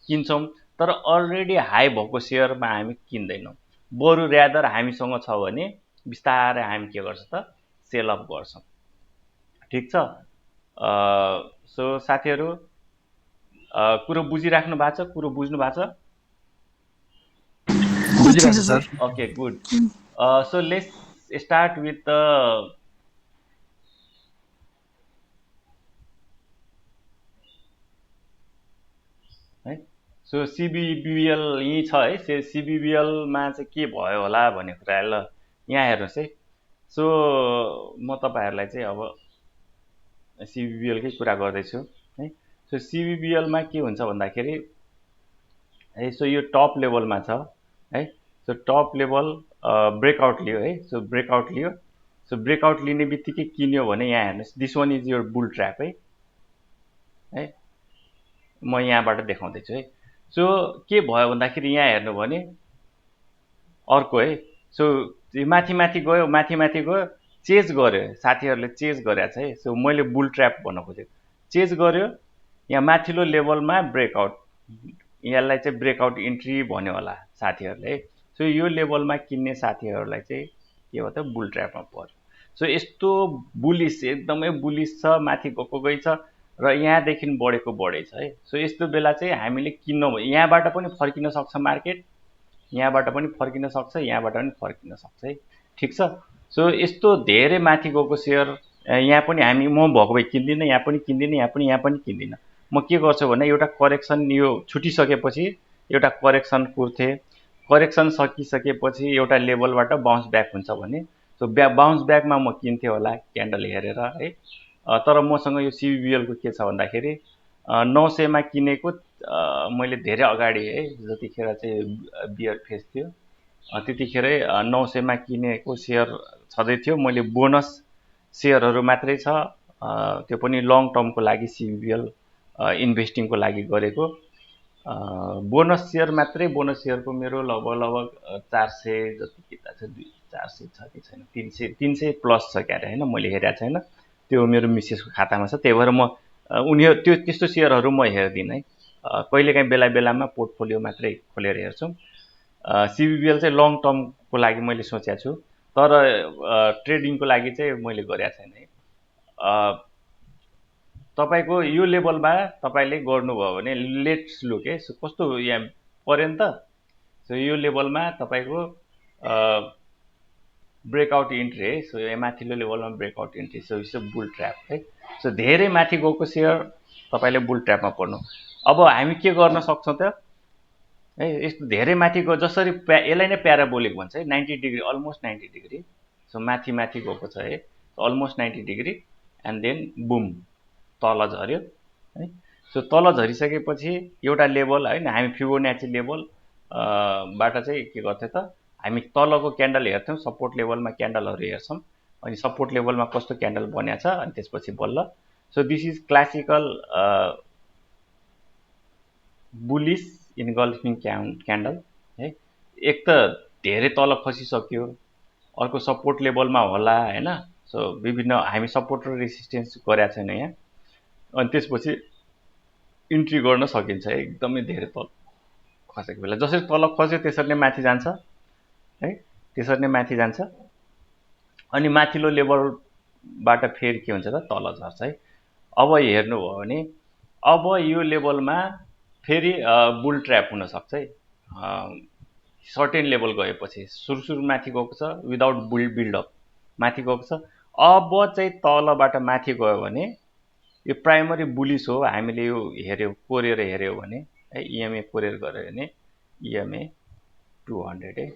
किन्छौँ। तर अलरेडी हाई भएको सेयरमा हामी किन्दैनौँ, बरु र्यादर हामीसँग छ भने बिस्तारै हामी के गर्छ त सेल अफ गर्छौँ। ठिक छ। सो साथीहरू कुरो बुझिराख्नु भएको छ, कुरो बुझ्नु भएको छ? बुझिरहेको छु sir. Okay good. So let's start with the है। सो सिबिबिएल यही छ है। सिबिबिएलमा चाहिँ के भयो होला भन्ने कुरा ल यहाँ हेर्नुहोस् है। सो म तपाईहरुलाई चाहिँ अब सिबिबिएलकै कुरा गर्दैछु है। सो सिबिबिएलमा के हुन्छ भन्दाखेरि है, सो यो टप लेभलमा छ है। सो टप लेभल ब्रेकआउट लियो है। सो ब्रेकआउट लियो सो ब्रेकआउट लिने बित्तिकै किन्यो भने यहाँ हेर्नुहोस्, this one is your bull trap है म यहाँबाट देखाउँदैछु है। सो के भयो भन्दाखेरि यहाँ हेर्नु भने अर्को है, सो माथि माथि गयो, चेज गर्यो, साथीहरूले चेज गरेको छ है। सो मैले बुल ट्र्याप भन्न खोजेको, चेज गर्यो यहाँ माथिल्लो लेभलमा ब्रेकआउट, यसलाई चाहिँ ब्रेकआउट इन्ट्री भन्यो होला साथीहरूले है। सो यो लेभलमा किन्ने साथीहरूलाई चाहिँ के हो त, बुल ट्र्यापमा पर्यो। सो यस्तो बुलिस, एकदमै बुलिस छ, माथि गएको छ र यहाँदेखि बढेको छ है। सो यस्तो बेला चाहिँ हामीले किन्न, यहाँबाट पनि फर्किन सक्छ मार्केट, यहाँबाट पनि फर्किन सक्छ, यहाँबाट पनि फर्किन सक्छ है, ठिक छ। सो यस्तो धेरै माथि गएको सेयर यहाँ पनि हामी, म भएको भए किन्दिनँ, यहाँ पनि किन्दिनँ, यहाँ पनि किन्दिनँ। म के गर्छु भने एउटा करेक्सन यो छुटिसकेपछि एउटा करेक्सन कुर्थे, करेक्सन सकिसकेपछि एउटा लेभलबाट बाउन्स ब्याक हुन्छ भने सो बाउन्स ब्याकमा म किन्थेँ होला क्यान्डल हेरेर है। तर मसँग यो सिबिबिएलको के छ भन्दाखेरि 900 मा किनेको मैले धेरै अगाडि है, जतिखेर चाहिँ बियर फेज थियो त्यतिखेरै 900 मा किनेको सेयर छँदै थियो। मैले बोनस सेयरहरू मात्रै छ, त्यो पनि लङ टर्मको लागि सिबिबिएल इन्भेस्टिङको लागि गरेको बोनस सेयर मात्रै। बोनस सेयरको मेरो लगभग 400 जति किता छ, 400 छ कि छैन, 300 प्लस छ क्यारे होइन, मैले हेरेको छैन, त्यो मेरो मिसेसको खातामा छ। त्यही भएर म उनीहरू त्यो त्यस्तो सेयरहरू म हेर्दिनँ है, कहिलेकाहीँ बेला बेलामा पोर्टफोलियो मात्रै खोलेर हेर्छु। सिबिबिएल चाहिँ लङ टर्मको लागि मैले सोचेको छु, तर ट्रेडिङको लागि चाहिँ मैले गरेको छैन है। तपाईको यो लेभलमा तपाईले गर्नुभयो भने लेट्स लुक है, कस्तो यहाँ पर्यो नि त। सो यो लेभलमा तपाईको ब्रेकआउट इन्ट्री है, सो यहाँ माथिल्लो लेभलमा breakout entry, so it's bull trap है। सो धेरै माथि गएको सेयर तपाईले बुल ट्र्यापमा पर्नु। अब हामी के गर्न सक्छौँ त है, यस्तो धेरै माथि गयो, जसरी यसलाई नै प्याराबोलिक भन्छ है, 90 डिग्री, अलमोस्ट 90 डिग्री। सो माथि गएको छ है, almost 90 degree and then boom तल झर्यो है। सो तल झरिसकेपछि एउटा लेभल होइन, हामी फिबोनाची लेभल बाट चाहिँ के गर्थ्यो त, हामी तलको क्यान्डल हेर्थ्यौँ, सपोर्ट लेभलमा क्यान्डलहरू हेर्छौँ, अनि सपोर्ट लेभलमा कस्तो क्यान्डल बनेको छ, अनि त्यसपछि बल्ल। So this is classical bullish engulfing candle है। एक त धेरै तल खसिसक्यो, अर्को सपोर्ट लेभलमा होला होइन। सो विभिन्न हामी सपोर्ट र रेसिस्टेन्स गरेका छैन यहाँ, अनि त्यसपछि इन्ट्री गर्न सकिन्छ एकदमै धेरै तल खसेको बेला। जसरी तल खस्यो त्यसरी नै माथि जान्छ है, त्यसरी नै माथि जान्छ, अनि माथिल्लो लेभलबाट फेरि के हुन्छ त, तल झर्छ है। अब हेर्नुभयो भने अब यो लेभलमा फेरि बुल ट्र्याप हुन सक्छ है। सर्टेन लेभल गएपछि सुरु माथि गएको छ, विदाउट बिल्डअप माथि गएको छ। अब चाहिँ तलबाट माथि गयो भने यो प्राइमरी बुलिस हो, हामीले यो हेऱ्यौँ, कोरेर हेऱ्यौँ भने है, इएमए कोरेर गऱ्यो भने इएमए 200 है।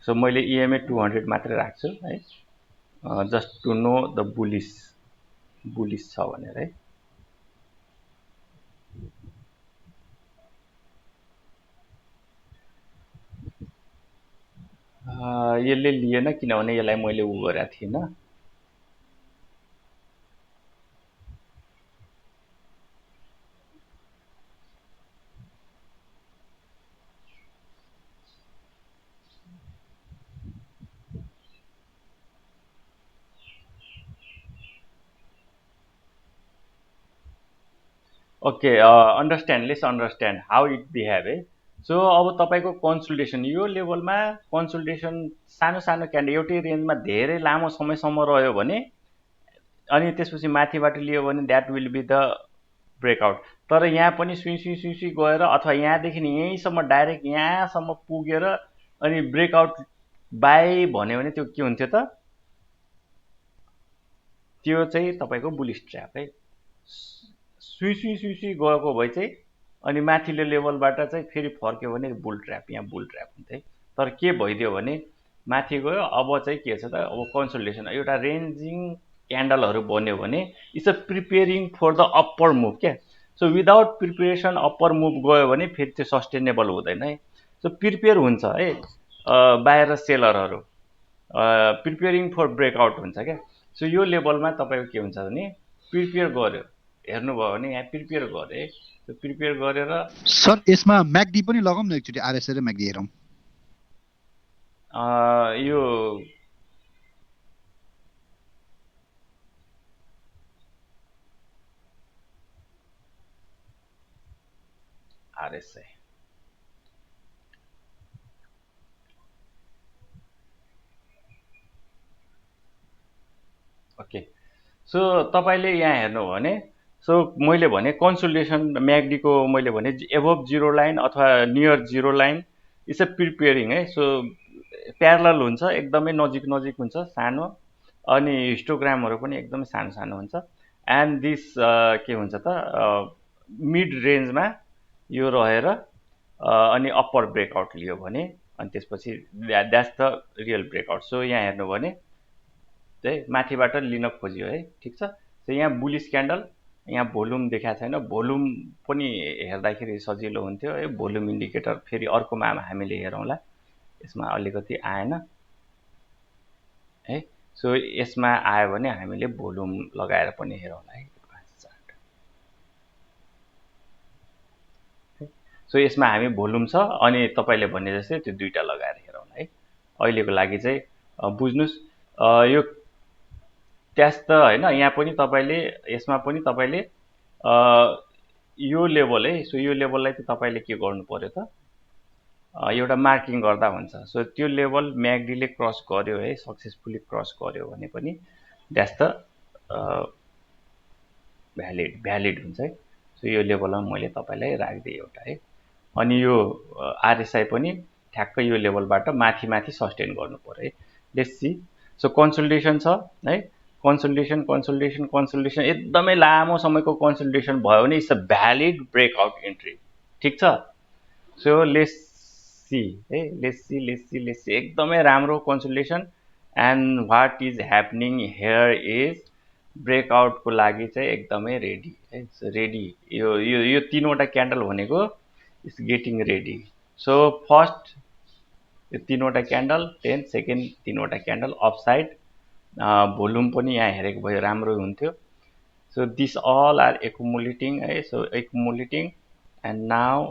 सो मैले इएमए 200 मात्रै राख्छु है, just to know the bullish छ भनेर है। यसले लिएन किनभने यसलाई मैले उ गरेको थिइनँ। Okay, let's understand how it behave है। सो अब तपाईँको कन्सल्टेसन यो लेभलमा कन्सल्टेसन सानो सानो क्यान्डल एउटै रेन्जमा धेरै लामो समयसम्म रह्यो भने, अनि त्यसपछि माथिबाट लियो भने that will be the breakout. तर यहाँ पनि सुई गएर अथवा यहाँदेखि यहीँसम्म डाइरेक्ट यहाँसम्म पुगेर अनि ब्रेकआउट बाई भन्यो भने त्यो के हुन्थ्यो त, त्यो चाहिँ तपाईँको बुलिस ट्र्याप है। सुई गएको भए चाहिँ अनि माथिल्लो लेभलबाट चाहिँ फेरि फर्क्यो भने बुल ट्र्याप, यहाँ बुल ट्र्याप हुन्छ है। तर के भइदियो भने माथि गयो, अब चाहिँ के छ त, अब कन्सल्टेसन एउटा रेन्जिङ क्यान्डलहरू बन्यो भने it's a preparing for the upper move क्या। So without preparation upper move गयो भने फेरि त्यो सस्टेनेबल हुँदैन है। सो प्रिपेयर हुन्छ है बाहिर सेलरहरू, प्रिपेयरिङ फर ब्रेकआउट हुन्छ क्या। सो यो लेभलमा तपाईँको के हुन्छ भने प्रिपेयर गर्यो, हेर्नुभयो भने यहाँ प्रिपेयर गरे, त्यो प्रिपेयर गरेर सर यसमा म्याकडी पनि लगाउँ न एकचोटि, आरएसआई र म्याकडी हेरौँ। यो आरएसआई ओके। सो तपाईँले यहाँ हेर्नु हो भने सो मैले भने कन्सल्टेसन म्याकडीको मैले भने एभोभ 0 लाइन अथवा near 0 line it's a preparing है। सो प्यारलल हुन्छ, एकदमै नजिक नजिक हुन्छ, सानो, अनि हिस्टोग्रामहरू पनि एकदमै सानो सानो हुन्छ। एन्ड दिस के हुन्छ त मिड रेन्जमा यो रहेर अनि अप्पर ब्रेकआउट लियो भने अनि त्यसपछि that's the real breakout. So यहाँ हेर्नु भने चाहिँ माथिबाट लिन खोजियो है, ठिक छ। सो यहाँ बुलिस क्यान्डल, यहाँ भोल्युम देखाएको छैन, भोल्युम पनि हेर्दाखेरि सजिलो हुन्थ्यो है। भोल्युम इन्डिकेटर फेरि अर्कोमा हामीले हेरौँला, यसमा अलिकति आएन है। सो यसमा आयो भने हामीले भोल्युम लगाएर पनि हेरौँला है। सो यसमा हामी भोल्युम छ अनि तपाईँले भने जस्तै त्यो दुईटा लगाएर हेरौँला है। अहिलेको लागि चाहिँ बुझ्नुहोस् यो त्यस्तो होइन, यहाँ पनि तपाईँले यसमा पनि तपाईँले यो लेभल है। सो यो लेभललाई चाहिँ तपाईँले के गर्नु पर्यो त एउटा मार्किङ गर्दा हुन्छ। सो त्यो लेभल म्याकडीले क्रस गर्यो है, सक्सेसफुली क्रस गर्यो भने पनि द्याट्स द भ्यालिड हुन्छ है। सो यो लेभलमा मैले तपाईँलाई राखिदिएँ एउटा है। अनि यो आरएसआई पनि ठ्याक्कै यो लेभलबाट माथि माथि सस्टेन गर्नु पर्यो है। Let's C. सो कन्सल्टेसन छ है, कन्सल्टेसन एकदमै लामो समयको कन्सल्टेसन भयो भने it's a valid breakout entry, ठिक छ। सो लेट्स सी है, लेट्स सी एकदमै राम्रो consultation. And what is happening here is ब्रेकआउटको लागि चाहिँ एकदमै रेडी है, रेडी। यो तीनवटा क्यान्डल भनेको it's getting ready. So first यो तीनवटा क्यान्डल, देन सेकेन्ड तीनवटा क्यान्डल अपसाइड, भोल्युम पनि यहाँ हेरेको भए राम्रो हुन्थ्यो। So this all are accumulating है। So accumulating and now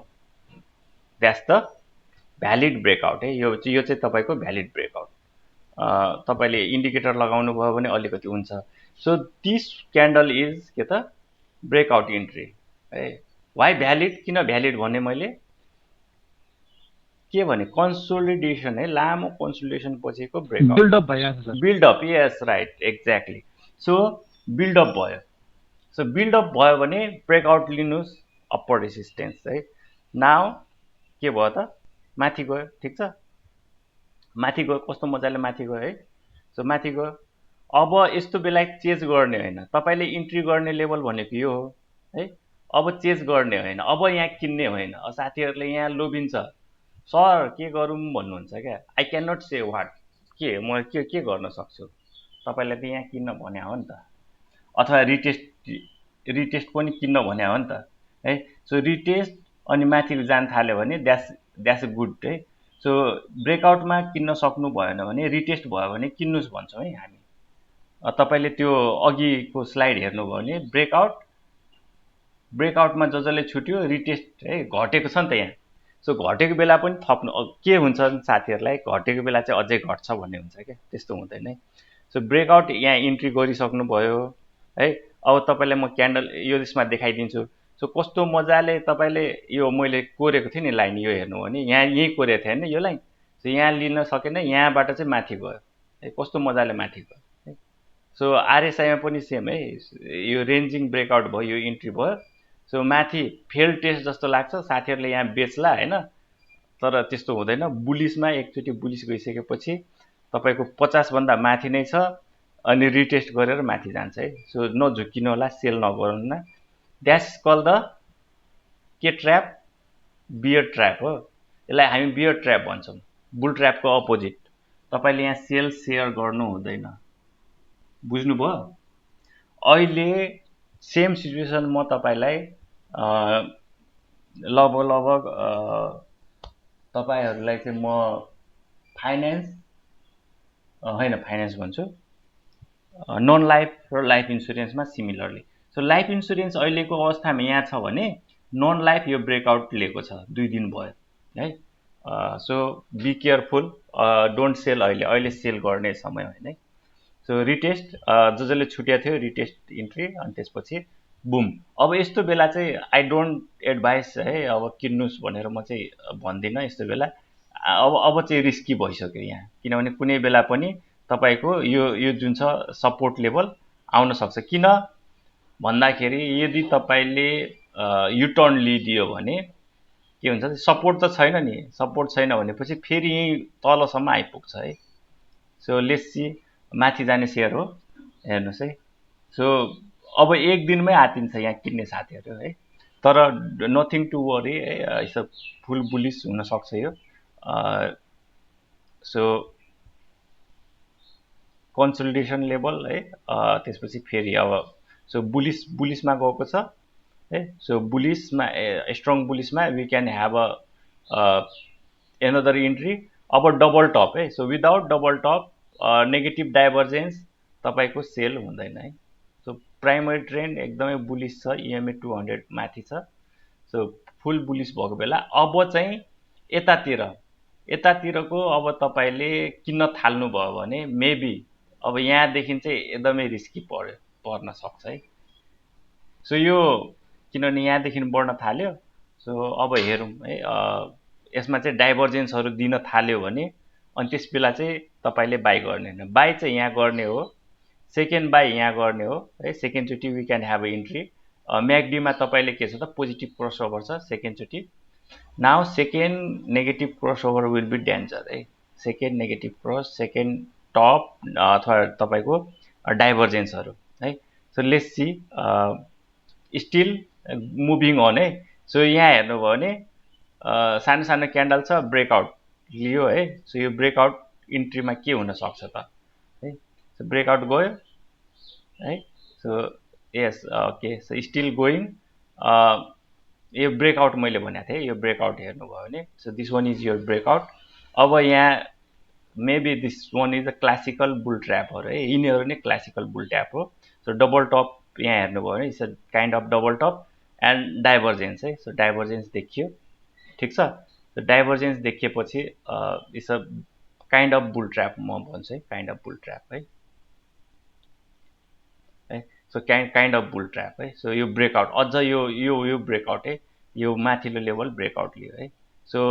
that's the valid breakout है। यो चाहिँ तपाईँको भ्यालिड ब्रेकआउट। तपाईँले इन्डिकेटर लगाउनु भयो भने अलिकति हुन्छ। सो दिस क्यान्डल इज के त ब्रेकआउट इन्ट्री है। वाइ भ्यालिड, किन भ्यालिड भने मैले के भने कन्सोलिडेसन है, लामो कन्सोलिडेसन पछिको ब्रेकआउट, बिल्डअप भइरहेको छ। बिल्डअप, यस राइट, एक्ज्याक्टली। सो बिल्डअप भयो। सो बिल्डअप भयो भने ब्रेकआउट लिनुहोस्, अप्पर रेसिस्टेन्स है। नाउ के भयो त माथि गयो, ठिक छ, माथि गयो, कस्तो मजाले माथि गयो है। सो माथि गयो। अब यस्तो बेला चेज गर्ने होइन, तपाईँले इन्ट्री गर्ने लेभल भनेको यो हो है। अब चेज गर्ने होइन, अब यहाँ किन्ने होइन। साथीहरूले यहाँ लोभिन्छ, सर के गरौँ भन्नुहुन्छ क्या। I can not say what, के म के गर्न सक्छु, तपाईँलाई त यहाँ किन्न भने हो नि त, अथवा रिटेस्ट पनि किन्न भने हो नि त है। सो रिटेस्ट अनि माथि जान थाल्यो भने द्याट्स गुड है। सो ब्रेकआउटमा किन्न सक्नु भएन भने, रिटेस्ट भयो भने किन्नुहोस् भन्छौँ है हामी। तपाईँले त्यो अघिको स्लाइड हेर्नुभयो भने ब्रेकआउटमा जसले छुट्यो रिटेस्ट है, घटेको छ नि त यहाँ। सो घटेको बेला पनि थप्नु के हुन्छ साथीहरूलाई, घटेको बेला चाहिँ अझै घट्छ भन्ने हुन्छ क्या, त्यस्तो हुँदैन है। सो ब्रेकआउट यहाँ इन्ट्री गरिसक्नु भयो है। अब तपाईँलाई म क्यान्डल यो यसमा देखाइदिन्छु। सो कस्तो मजाले तपाईँले यो मैले कोरेको थिएँ नि लाइन, यो हेर्नु भने यहाँ यहीँ कोरेको थिएँ होइन यो लाइन। सो यहाँ लिन सकेन, यहाँबाट चाहिँ माथि गयो है, कस्तो मजाले माथि गयो है। सो आरएसआईमा पनि सेम है, यो रेन्जिङ ब्रेकआउट भयो, यो इन्ट्री भयो। सो माथि फेल टेस्ट जस्तो लाग्छ, साथीहरूले यहाँ बेच्ला होइन, तर त्यस्तो हुँदैन। बुलिसमा एकचोटि बुलिस गइसकेपछि तपाईँको 50 भन्दा माथि नै छ अनि रिटेस्ट गरेर माथि जान्छ है। सो नझुक्किनु होला, सेल नगर्नु। द्याट्स कल द के ट्र्याप, बियर ट्र्याप हो। यसलाई हामी बियर ट्र्याप भन्छौँ, बुल ट्र्यापको अपोजिट। तपाईँले यहाँ सेल सेयर गर्नु हुँदैन, बुझ्नुभयो। अहिले सेम सिचुएसन म तपाईँलाई लगभग तपाईँहरूलाई चाहिँ म फाइनेन्स होइन फाइनेन्स भन्छु, नन लाइफ र लाइफ इन्सुरेन्समा सिमिलरली। सो लाइफ इन्सुरेन्स अहिलेको अवस्थामा यहाँ छ भने नन लाइफ यो ब्रेकआउट लिएको छ 2 दिन भयो है। So be careful, don't sell, अहिले सेल गर्ने समय होइन है। सो रिटेस्ट जसले छुट्या थियो रिटेस्ट इन्ट्री, अनि त्यसपछि बुम। अब यस्तो बेला चाहिँ आई डोन्ट एडभाइस है अब किन्नुहोस् भनेर म चाहिँ भन्दिनँ यस्तो बेला। अब चाहिँ रिस्की भइसक्यो यहाँ, किनभने कुनै बेला पनि तपाईँको यो जुन छ सपोर्ट लेभल आउन सक्छ। किन भन्दाखेरि यदि तपाईँले युटर्न लिइदियो भने के हुन्छ, सपोर्ट त छैन नि, सपोर्ट छैन भनेपछि फेरि यहीँ तलसम्म आइपुग्छ है। सो लेट्स सी, माथि जाने सेयर हो हेर्नुहोस् है। सो अब एक दिनमै आतिन्छ यहाँ किन्ने साथीहरू है, तर नथिङ टु वरी है, यसो फुल बुलिस हुनसक्छ यो। सो कन्सोलिडेसन लेभल है, त्यसपछि फेरि अब सो बुलिसमा गएको छ है। सो बुलिसमा स्ट्रङ बुलिसमा we can have another entry. अब डबल टप है। So without double top negative divergence तपाईँको सेल हुँदैन है। सो प्राइमरी ट्रेन्ड एकदमै बुलिस छ, इएमए 200 माथि छ। सो फुल बुलिस भएको बेला अब चाहिँ यतातिरको अब तपाईँले किन्न थाल्नुभयो भने मेबी अब यहाँदेखि चाहिँ एकदमै रिस्की पर्न सक्छ है। सो यो किनभने यहाँदेखि बढ्न थाल्यो। सो अब हेरौँ है, यसमा चाहिँ डाइभर्जेन्सहरू दिन थाल्यो भने अनि त्यस बेला चाहिँ तपाईँले बाई गर्ने होइन, बाई चाहिँ यहाँ गर्ने हो, सेकेन्ड बाई यहाँ गर्ने हो है। सेकेन्डचोटि we can have a entry. म्याकडीमा तपाईँले के छ त पोजिटिभ क्रसओभर छ सेकेन्डचोटि। Now second negative crossover will be danger है। Second negative cross, second top अथवा तपाईँको डाइभर्जेन्सहरू है। So let's see, still moving on है। सो यहाँ हेर्नुभयो भने सानो सानो क्यान्डल छ, ब्रेकआउट लियो है। सो यो ब्रेकआउट इन्ट्रीमा के हुनसक्छ त है। सो ब्रेकआउट गयो है। So yes, okay, so still going. यो ब्रेकआउट मैले भनेको थिएँ, यो ब्रेकआउट हेर्नुभयो भने so this one is your breakout. अब यहाँ maybe this one is a classical bull ट्र्यापहरू है, यिनीहरू नै क्लासिकल बुल ट्र्याप हो। सो डबल टप यहाँ हेर्नुभयो भने it's a kind of double top and divergence है। सो डाइभर्जेन्स देखियो, ठिक छ। सो डाइभर्जेन्स देखिएपछि it's a kind of bull trap म भन्छु है, काइन्ड अफ बुल ट्र्याप है। So kind of bull trap है। सो यो ब्रेकआउट अझ यो ब्रेकआउट है, यो माथिल्लो लेभल ब्रेकआउट लियो है। सो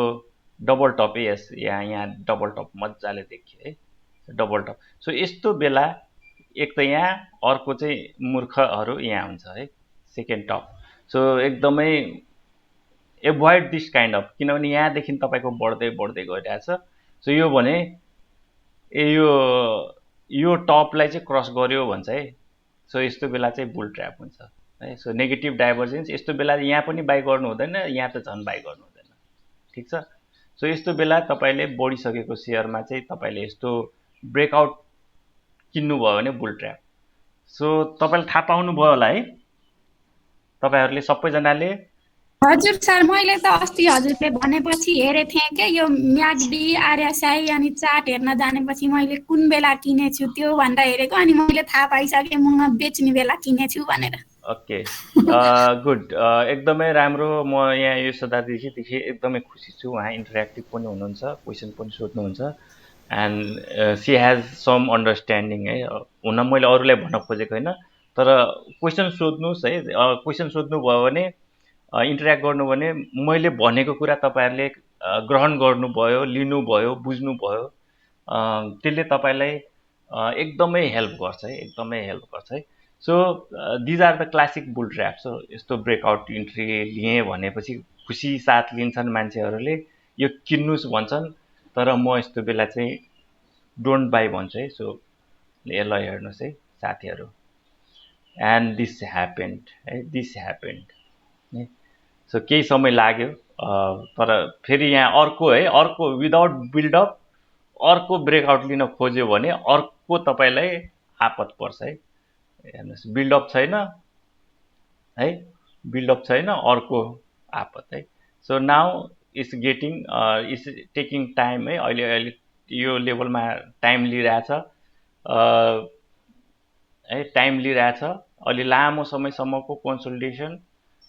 डबल टप है, यस, यहाँ डबल टप मजाले देखियो है, डबल टप। सो यस्तो बेला एक त यहाँ, अर्को चाहिँ मूर्खहरू यहाँ हुन्छ है, सेकेन्ड टप। सो एकदमै एभोइड दिस काइन्ड अफ, किनभने यहाँदेखि तपाईँको बढ्दै बढ्दै गइरहेछ। सो यो भने यो टपलाई चाहिँ क्रस गर्यो भन्छ है। सो यस्तो बेला चाहिँ बुल ट्र्याप हुन्छ है। सो नेगेटिभ डाइभर्जेन्स यस्तो बेला यहाँ पनि बाई गर्नु हुँदैन, यहाँ त झन् बाई गर्नु हुँदैन, ठिक छ। सो यस्तो बेला तपाईँले बढिसकेको सेयरमा चाहिँ तपाईँले यस्तो ब्रेकआउट किन्नुभयो भने बुल ट्र्याप। सो तपाईँले थाहा पाउनुभयो होला है, तपाईँहरूले सबैजनाले। हजुर सर, मैले त अस्ति हजुरले भनेपछि हेरेको थिएँ क्या, यो म्याकडी आरएसआई अनि चार्ट हेर्न जानेपछि मैले कुन बेला किनेछु त्यो भनेर हेरेको, अनि मैले थाहा पाइसकेँ म बेच्ने बेला किनेछु भनेर। ओके, गुड, एकदमै राम्रो। म यहाँ यो शताब्दीदेखि एकदमै खुसी छु। उहाँ इन्टरेक्टिभ पनि हुनुहुन्छ, क्वेसन पनि सोध्नुहुन्छ, and she has some understanding है। हुन मैले अरूलाई भन्न खोजेको होइन, तर क्वेसन सोध्नुहोस् है। क्वेसन सोध्नुभयो भने, इन्टरेक्ट गर्नु भने मैले भनेको कुरा तपाईँहरूले ग्रहण गर्नुभयो, लिनुभयो, बुझ्नुभयो, त्यसले तपाईँलाई एकदमै हेल्प गर्छ है, एकदमै हेल्प गर्छ है। So these are the classic bull trap. So यस्तो ब्रेकआउट इन्ट्री लिएँ भनेपछि खुसी साथ लिन्छन् मान्छेहरूले, यो किन्नुहोस् भन्छन्, तर म यस्तो बेला चाहिँ डोन्ट बाई भन्छु है। सो यसलाई हेर्नुहोस् है साथीहरू, एन्ड दिस ह्यापेन्ड है, दिस ह्यापेन्ड है। सो केही समय लाग्यो, तर फेरि यहाँ अर्को है, अर्को विदाउट बिल्डअप अर्को ब्रेकआउट लिन खोज्यो भने अर्को तपाईँलाई आपत पर्छ है। हेर्नुहोस्, बिल्डअप छैन है, बिल्डअप छैन, अर्को आपत है। So now it's getting it's taking time है। अहिले यो लेभलमा टाइम लिइरहेछ है, टाइम लिइरहेछ, अलि लामो समयसम्मको कन्सल्टेसन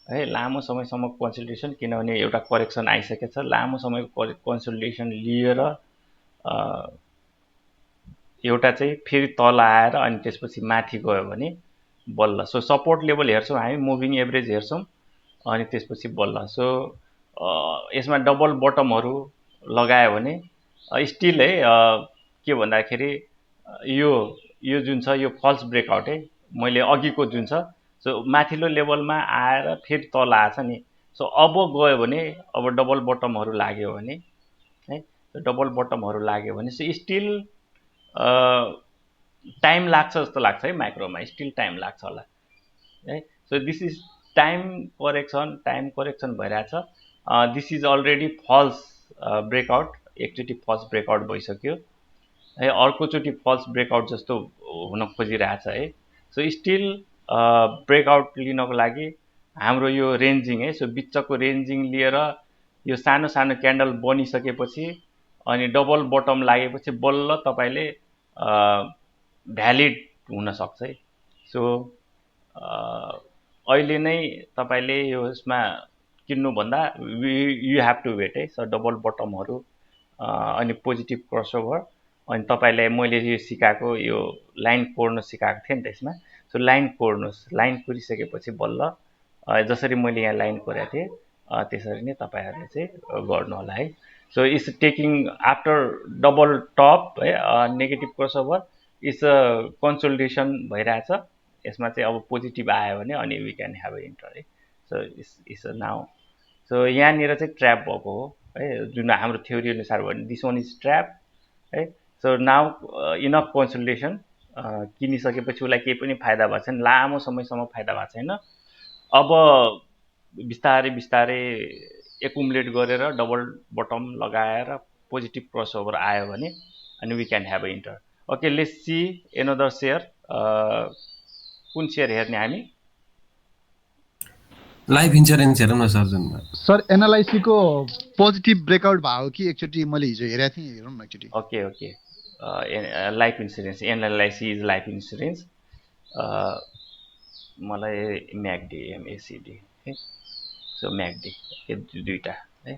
है, लामो समयसम्मको कन्सल्टेसन, किनभने एउटा करेक्सन आइसकेको छ, लामो समयको कन्सल्टेसन लिएर एउटा चाहिँ फेरि तल आएर अनि त्यसपछि माथि गयो भने बल्ल। सो सपोर्ट लेभल हेर्छौँ हामी, मुभिङ एभरेज हेर्छौँ अनि त्यसपछि बल्ल। सो यसमा डबल बटमहरू लगायो भने स्टिल है के भन्दाखेरि यो जुन छ यो फल्स ब्रेकआउट है, मैले अघिको जुन छ। सो माथिल्लो लेभलमा आएर फेरि तल आएछ नि, सो अब गयो भने अब डबल बटमहरू लाग्यो भने है, डबल बटमहरू लाग्यो भने सो स्टिल टाइम लाग्छ जस्तो लाग्छ है, माइक्रोमा स्टिल टाइम लाग्छ होला है। So this is time correction भइरहेछ। This is already false breakout, एकचोटि फल्स ब्रेकआउट भइसक्यो है, अर्कोचोटि फल्स ब्रेकआउट जस्तो हुन खोजिरहेछ है। सो स्टिल ब्रेकआउट लिनको लागि हाम्रो यो रेन्जिङ है, सो बिचको रेन्जिङ लिएर यो सानो सानो क्यान्डल बनिसकेपछि अनि डबल बटम लागेपछि बल्ल तपाईले भ्यालिड हुन सक्छ है। सो अहिले नै तपाईले यो यसमा किन्नुभन्दा यु हेभ टु वेट है। सो डबल बटमहरू अनि पोजिटिभ क्रसओभर, अनि तपाईलाई मैले यो सिकाएको यो लाइन कोर्न सिकाएको थिएँ नि त यसमा। सो लाइन कोर्नुहोस्, लाइन कोरिसकेपछि बल्ल जसरी मैले यहाँ लाइन कोरेको थिएँ त्यसरी नै तपाईहरुले चाहिँ गर्नु होला है। So it's taking after double top है, negative crossover it's a consolidation भइरहेछ। यसमा चाहिँ अब पोजिटिभ आयो भने अनि we can have a enter है। सो इट्स नाउ, सो यहाँनिर चाहिँ ट्र्याप भएको हो है, जुन हाम्रो थ्योरी अनुसार हो भने दिस वान इज ट्र्याप है। सो नाउ इनफ कन्सोलिडेसन, किनिसकेपछि उसलाई केही पनि फाइदा भएको छैन, लामो समयसम्म फाइदा भएको छैन। अब बिस्तारै बिस्तारै एकुमुलेट गरेर डबल बटम लगाएर पोजिटिभ क्रसओभर आयो भने अनि we can have a enter. Okay, let's see another share. कुन सेयर हेर्ने हामी? लाइफ इन्स्योरेन्स हेरौँ न सर। जुन सर एनएलआइसी को पोजिटिभ ब्रेकआउट भयो कि एकचोटि मैले हिजो हेरेको थिएँ, हेरौँ न एकचोटि। Okay okay, life insurance, NLIC is life insurance. मलाई म्याकडी एमएसिडी है, सो म्याकडी यो दुईटा है।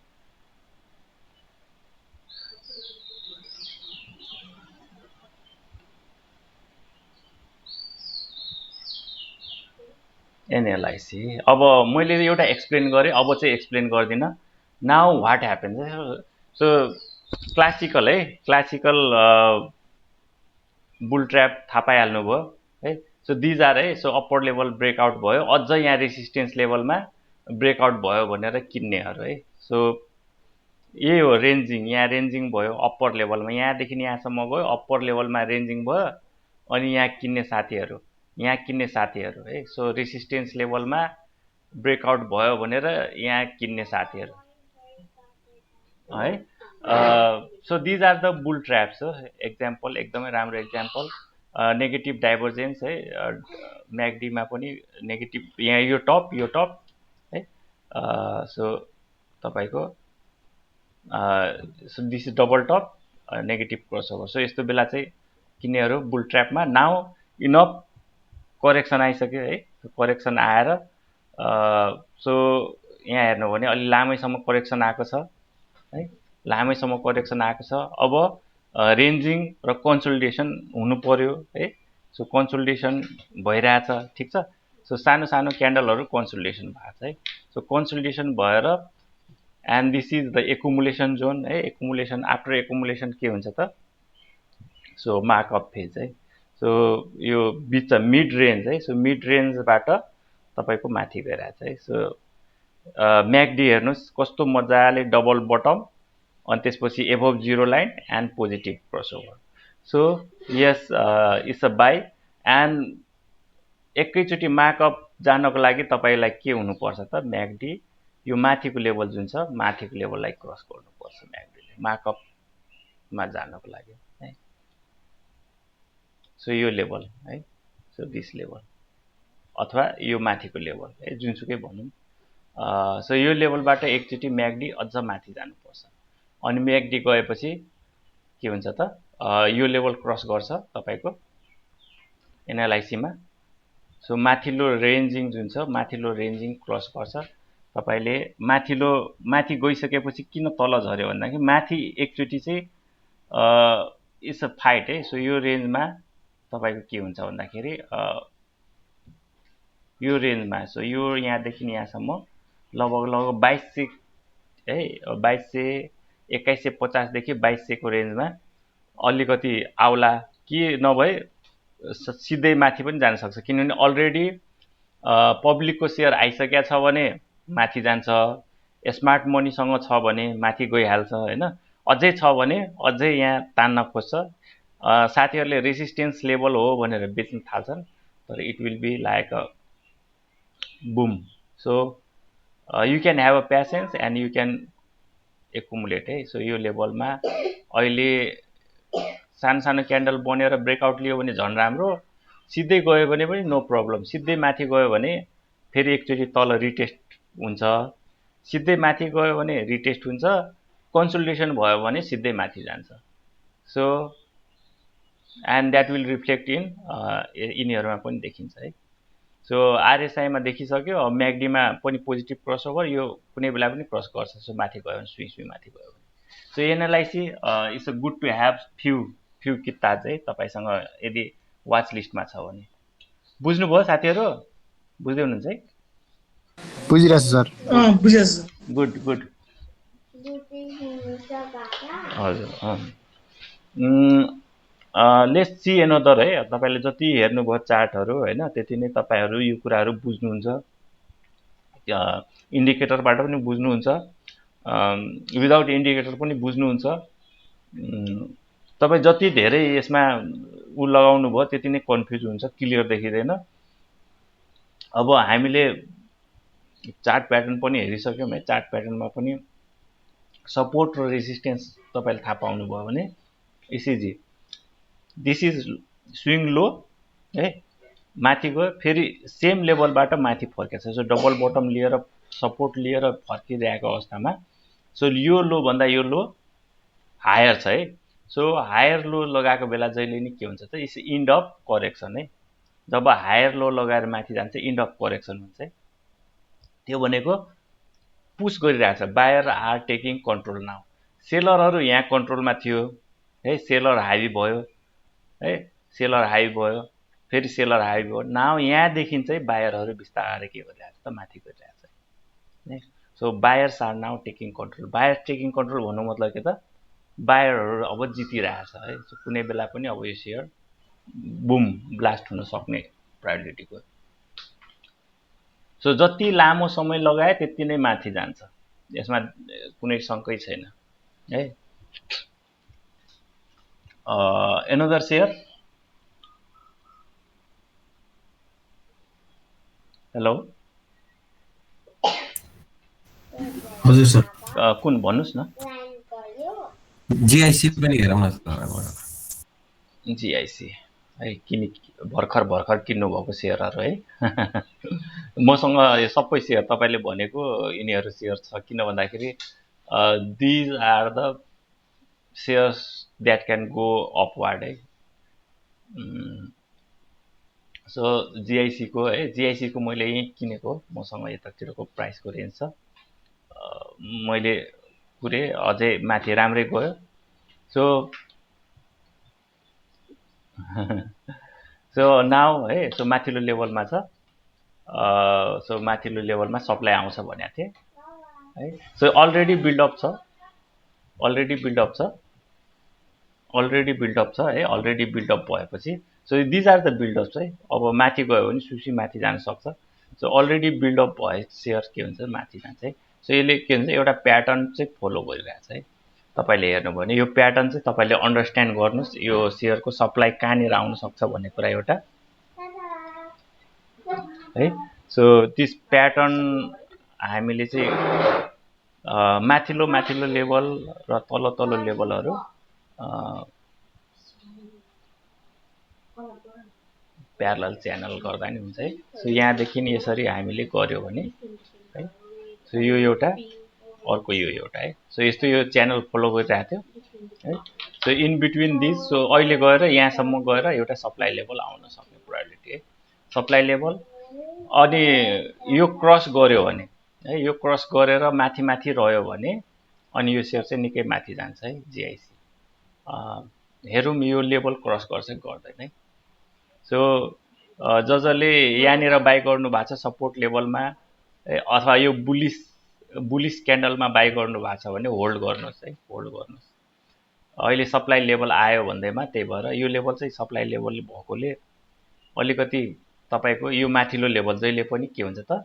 एनएलआइसी अब मैले एउटा एक्सप्लेन गरेँ, अब चाहिँ एक्सप्लेन गर्दिनँ। Now what happens, so classical है, क्लासिकल बुल ट्र्याप थाहा पाइहाल्नु भयो है। सो दिज आर है, सो अप्पर लेभल ब्रेकआउट भयो, अझ यहाँ रेसिस्टेन्स लेभलमा ब्रेकआउट भयो भनेर किन्नेहरू है। सो यही हो रेन्जिङ, यहाँ रेन्जिङ भयो अप्पर लेभलमा, यहाँदेखि यहाँसम्म गयो, अप्पर लेभलमा रेन्जिङ भयो अनि यहाँ किन्ने साथीहरू है। सो रेसिस्टेन्स लेभलमा ब्रेकआउट भयो भनेर यहाँ किन्ने साथीहरू है। So these are the bull traps हो। एक्जाम्पल एकदमै राम्रो एक्जाम्पल, नेगेटिभ डाइभर्जेन्स है, म्याकडीमा पनि नेगेटिभ, यहाँ यो टप है। सो तपाईको so this is double top, negative crossover. So यस्तो बेला चाहिँ किन्नेहरू बुल ट्र्यापमा। नाउ इनफ करेक्सन आइसक्यो है, करेक्सन आएर सो यहाँ हेर्नु भने अलि लामैसम्म करेक्सन आएको छ है, लामैसम्म करेक्सन आएको छ। अब रेन्जिङ र कन्सोलिडेसन हुनु पर्यो है। सो कन्सोलिडेसन भइरहेछ, ठिक छ। सो सानो सानो क्यान्डलहरू कन्सोलिडेसन भएको छ है। सो कन्सोलिडेसन भएर and this is the accumulation John है। एकुमुलेसन, आफ्टर एकुमुलेसन के हुन्छ त, सो मार्कअप फेज है। सो यो बिच मिड रेन्ज है, सो मिड रेन्जबाट तपाईको माथि गइरहेछ है। सो म्याकडी हेर्नुहोस् कस्तो मजाले डबल बटम अनि त्यसपछि above zero line and positive crossover. So yes it's a by and एकैचोटि मार्कअप जानको लागि तपाईलाई के हुनुपर्छ त, म्याकडी यो माथिको लेभल जुन छ, माथिको लेभललाई क्रस गर्नुपर्छ म्याकडीले मार्कअपमा जानको लागि है। सो यो लेभल है, सो दिस लेभल अथवा यो माथिको लेभल है, जुनसुकै भनौँ। सो यो लेभलबाट एकचोटि म्याकडी अझ माथि जानुपर्छ अनि म्याकडी गएपछि के हुन्छ त यो लेभल क्रस गर्छ तपाईको एनालाइसीमा। सो माथिल्लो रेन्जिङ जुन छ माथिल्लो रेन्जिङ क्रस गर्छ। तपाईले माथि गइसकेपछि किन तल झर्यो भन्दाखेरि माथि एकचोटी चाहिँ इट्स अ फाइट है। सो यो रेन्जमा तपाईको के हुन्छ भन्दाखेरि यो रेन्जमा सो यो यहाँदेखि यहाँसम्म लगभग 2200 है 2200 2150 देखि 2200 को रेन्जमा अलिकति आउला कि नभए सिधै माथि पनि जान सक्छ। किनभने अलरेडी पब्लिकको शेयर आइसकेको छ भने माथि जान्छ, स्मार्ट मनीसँग छ भने माथि गइहाल्छ हैन। अझै छ भने अझै यहाँ तान्न खोज्छ। साथीहरुले रेजिस्टेन्स लेभल हो भनेर बेच्न थाल्छन्, तर it will be like a boom. So you can have a patience and you can accumulate है। सो यो लेभलमा अहिले सानो क्यान्डल बनेर ब्रेकआउट लियो भने झन् राम्रो, सिधै गयो भने पनि नो प्रब्लम। सिधै माथि गयो भने फेरि एकचोटी तल रिटेस्ट हुन्छ, सिधै माथि गयो भने रिटेस्ट हुन्छ, कन्सोलिडेसन भयो भने सिधै माथि जान्छ। So and that will reflect in यिनीहरुमा पनि देखिन्छ है। सो आरएसआई मा देखिसक्यो, म्यागडीमा पनि पोजिटिभ क्रसओभर, यो कुनै बेला पनि क्रस गर्छ। सो माथि गयो भने स्विङ माथि गयो भने so analysis it's a good to have few किताब चाहिँ तपाईसँग यदि वाच लिस्टमा छ भने। बुझ्नुभयो साथीहरु? बुझ्दै हुनुहुन्छ है? बुझिरहेछु सर। बुझेछु। गुड हजुर। लेट्स सी एनदर है। तपाईले जति हेर्नुभयो चार्टहरु हैन, त्यति नै तपाईहरु यो कुराहरु बुझ्नुहुन्छ, इन्डिकेटरबाट पनि बुझ्नुहुन्छ, विदाउट इन्डिकेटर पनि बुझ्नुहुन्छ। तपाई जति धेरै यसमा उ लगाउनु भयो त्यति नै कन्फ्युज हुन्छ, क्लियर देखिदैन। अब हामीले चार्ट प्याटर्न पनि हेरिसक्यौं है। चार्ट प्याटर्नमा पनि सपोर्ट र रेजिस्टेन्स तपाईले थाहा पाउनु भयो भने इसिजी दिस इज स्विङ लो है, माथि गयो फेरि सेम लेभलबाट माथि फर्केछ। सो डबल बटम लिएर सपोर्ट लिएर फर्किरहेको अवस्थामा सो यो लो भन्दा यो लो हायर छ है। सो हायर लो लगाएको बेला जहिले नि के हुन्छ त इट्स एन्ड अफ करेक्सन है। जब हायर लो लगाएर माथि जान्छ एन्ड अफ करेक्सन हुन्छ है। त्यो भनेको पुश गरिरहेछ, buyer are taking control now. सेलरहरु यहाँ कन्ट्रोलमा थियो है, सेलर हाई भयो है, सेलर हाई भयो, फेरि सेलर हाई भयो। नाउ यहाँदेखि चाहिँ बायरहरु बिस्तारै के गरिरहेछ त माथि गइरहेछ है। So buyers are now taking control. Buyer taking control भन्नु मतलब के त बायरहरु अब जितिरहेछ है। सो कुनै बेला पनि अब यो शेयर बुम ब्लास्ट हुन सक्ने प्रोबेबिलिटीको। सो जति लामो समय लगाए त्यति नै माथि जान्छ, यसमा कुनै शंकै छैन है। Another share. हेलो हजुर सर। कुन भन्नुस् न? जीआईसी पनि हेरौँ न सर। जीआईसी है, किन भर्खर किन्नु भएको शेयरहरु है। मसँग यो सबै शेयर तपाईले भनेको यिनीहरु शेयर छ, किन भन्दाखेरि these are the shares that can go upward है। सो जीआईसी को है, जीआईसी को मैले यही किनेको, मसँग यतातिरको प्राइसको रेन्ज छ, मैले पुरे अझै माथि राम्रै गयो। सो सो नाउ है, सो माथिल्लो लेभलमा छ। सो माथिल्लो लेभलमा सप्लाई आउँछ भनेको थिए है। सो अलरेडी बिल्डअप छ, अलरेडी बिल्डअप छ है। अलरेडी बिल्डअप भएपछि सो दिज आर द बिल्डअप्स है। अब माथि गयो भने सुसी माथि जान सक्छ। सो अलरेडी बिल्डअप भए शेयर के हुन्छ माथि जान्छ है। सो यसले के हुन्छ एउटा प्याटर्न चाहिँ फलो गरिरहेछ है। तपाईले हेर्नु भने यो प्याटर्न चाहिँ तपाईले अन्डरस्ट्यान्ड गर्नुस्, यो शेयरको सप्लाई कहाँनिर आउन सक्छ भन्ने कुरा एउटा है। सो दिस प्याटर्न हामीले चाहिँ माथिल्लो लेभल र तल्लो लेभलहरु प्यारलल च्यानल गर्दा नि हुन्छ है। सो यहाँदेखि यसरी हामीले गर्यो भने है, सो यो एउटा अर्को यो एउटा है। सो यस्तो यो च्यानल फलो गरिरहेको थियो है। So in between this, so अहिले गएर यहाँसम्म गएर एउटा सप्लाई लेभल आउन सक्ने प्रोबेबिलिटी है, सप्लाई लेभल। अनि यो क्रस गर्यो भने है, यो क्रस गरेर माथि माथि रह्यो भने अनि यो सेयर चाहिँ निकै माथि जान्छ है जिआइसी। हेरौँ यो लेभल क्रस गर्छ गर्दैन है। सो जसले यहाँनिर बाई गर्नु भएको छ सपोर्ट लेभलमा अथवा यो बुलिस क्यान्डलमा बाई गर्नु भएको छ भने होल्ड गर्नुहोस् है, होल्ड गर्नुहोस्। अहिले सप्लाई लेभल आयो भन्दैमा, त्यही भएर यो लेभल चाहिँ सप्लाई लेभल भएकोले अलिकति तपाईको यो माथिल्लो लेभल जहिले पनि के हुन्छ त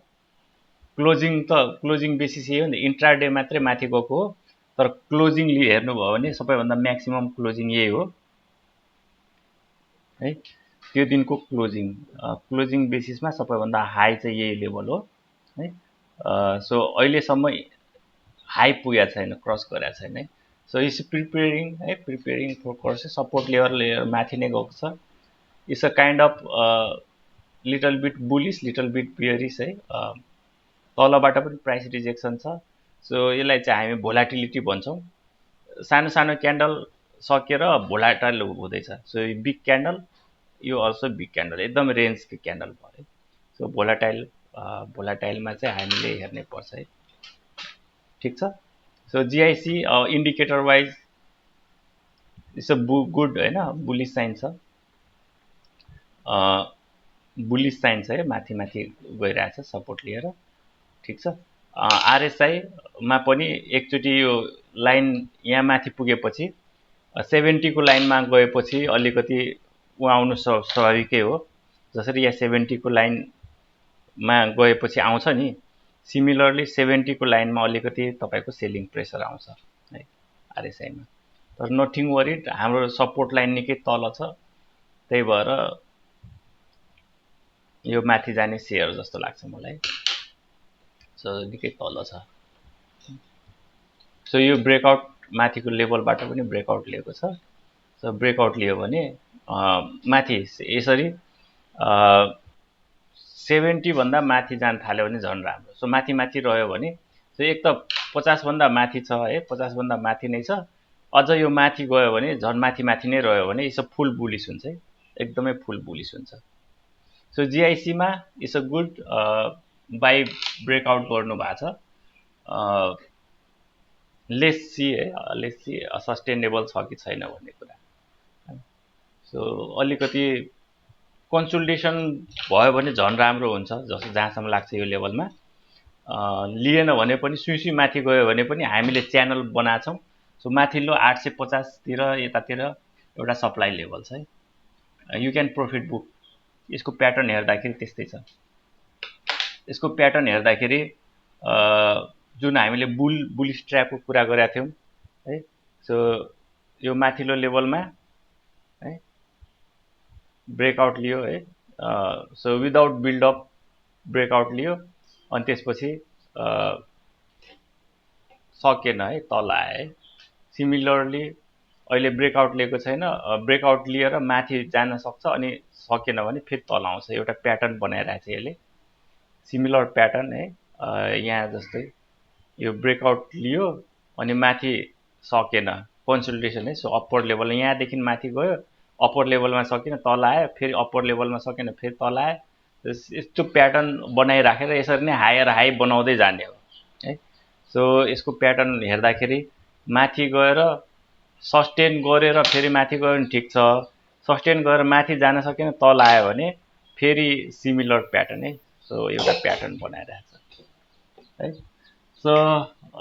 क्लोजिङ बेसिस यही हो नि, इन्ट्राडे मात्रै माथि गएको हो, तर क्लोजिङ हेर्नुभयो भने सबैभन्दा म्याक्सिमम क्लोजिङ यही हो है, त्यो दिनको क्लोजिङ बेसिसमा सबैभन्दा हाई चाहिँ यही लेभल हो है। सो अहिलेसम्म हाई पुगेको छैन, क्रस गरेको छैन है। सो इट्स प्रिपेयरिङ है, preparing for cross, support layer माथि नै गएको छ। It's a kind of little bit bullish, little bit bearish है, तलबाट पनि प्राइस रिजेक्सन छ। सो यसलाई चाहिँ हामी भोलाटिलिटी भन्छौँ। सानो सानो क्यान्डल सकेर भोलाटाइल हुँदैछ। सो यो बिग क्यान्डल, यो अल्सो बिग क्यान्डल, एकदम रेन्जको क्यान्डल भयो है। सो भोलाटाइलमा चाहिँ हामीले हेर्नै पर्छ है, ठिक छ। So GIC indicator wise it's a good होइन, बुलिस साइन छ, बुलिस साइन छ है, माथि माथि गइरहेछ सपोर्ट लिएर, ठिक छ। आरएसआईमा पनि एकचोटि यो लाइन यहाँ माथि पुगेपछि 70 को लाइनमा गएपछि अलिकति आउनु स्वाभाविकै हो। जसरी यहाँ 70 को लाइनमा गएपछि आउँछ नि, सिमिलरली 70 को लाइनमा अलिकति तपाईको सेलिङ प्रेसर आउँछ है आरएसआईमा। तर नथिङ वरिड, हाम्रो सपोर्ट लाइन निकै तल छ, त्यही भएर यो माथि जाने सेयर जस्तो लाग्छ मलाई। सो निकै तल छ। सो यो ब्रेकआउट माथिको लेभलबाट पनि ब्रेकआउट लिएको छ। सो ब्रेकआउट लियो भने माथि यसरी 70 भन्दा माथि जान थाल्यो भने झन् राम्रो। सो माथि माथि रह्यो भने, सो एक त 50 भन्दा माथि छ है, 50 भन्दा माथि नै छ, अझ यो माथि गयो भने झन् माथि माथि नै रह्यो भने इट्स अ फुल बुलिस हुन्छ है, एकदमै फुल बुलिस हुन्छ। सो जिआइसीमा it's a good buy breakout गर्नु भएको छ। लेस सी है, लेस सी सस्टेनेबल छ कि छैन भन्ने कुरा। सो अलिकति कन्सल्टेसन भयो भने झन् राम्रो हुन्छ जस्तो जहाँसम्म लाग्छ यो लेभलमा। लिएन भने पनि सुई माथि गयो भने पनि हामीले च्यानल बनाछौँ। सो माथिल्लो 850 तिर यतातिर एउटा सप्लाई लेभल छ है, यु क्यान प्रफिट बुक। यसको प्याटर्न हेर्दाखेरि त्यस्तै छ। यसको प्याटर्न हेर्दाखेरि जुन हामीले बुलिस ट्र्यापको कुरा गरेका थियौँ है, सो यो माथिल्लो लेभलमा है ब्रेकआउट लियो है, सो विदाउट बिल्डअप ब्रेकआउट लियो, अनि त्यसपछि सकेन है, तल आयो है। सिमिलरली अहिले ब्रेकआउट लिएको छैन, ब्रेकआउट लिएर माथि जान सक्छ, अनि सकेन भने फेरि तल आउँछ। एउटा प्याटर्न बनाइरहेको छ यसले, सिमिलर प्याटर्न है। यहाँ जस्तै यो ब्रेकआउट लियो अनि माथि सकेन, कन्सल्टेसन है। सो अप्पर लेभल यहाँदेखि माथि गयो, अप्पर लेभलमा सकेन तल आयो, फेरि अप्पर लेभलमा सकेन फेरि तल आयो। यस्तो प्याटर्न बनाइराखेर यसरी नै हायर हाई बनाउँदै जाने हो है। सो यसको प्याटर्न हेर्दाखेरि माथि गएर सस्टेन गरेर फेरि माथि गयो भने ठिक छ, सस्टेन गरेर माथि जान सकेन तल आयो भने फेरि सिमिलर प्याटर्न है। सो एउटा प्याटर्न बनाइरहेको छ है। सो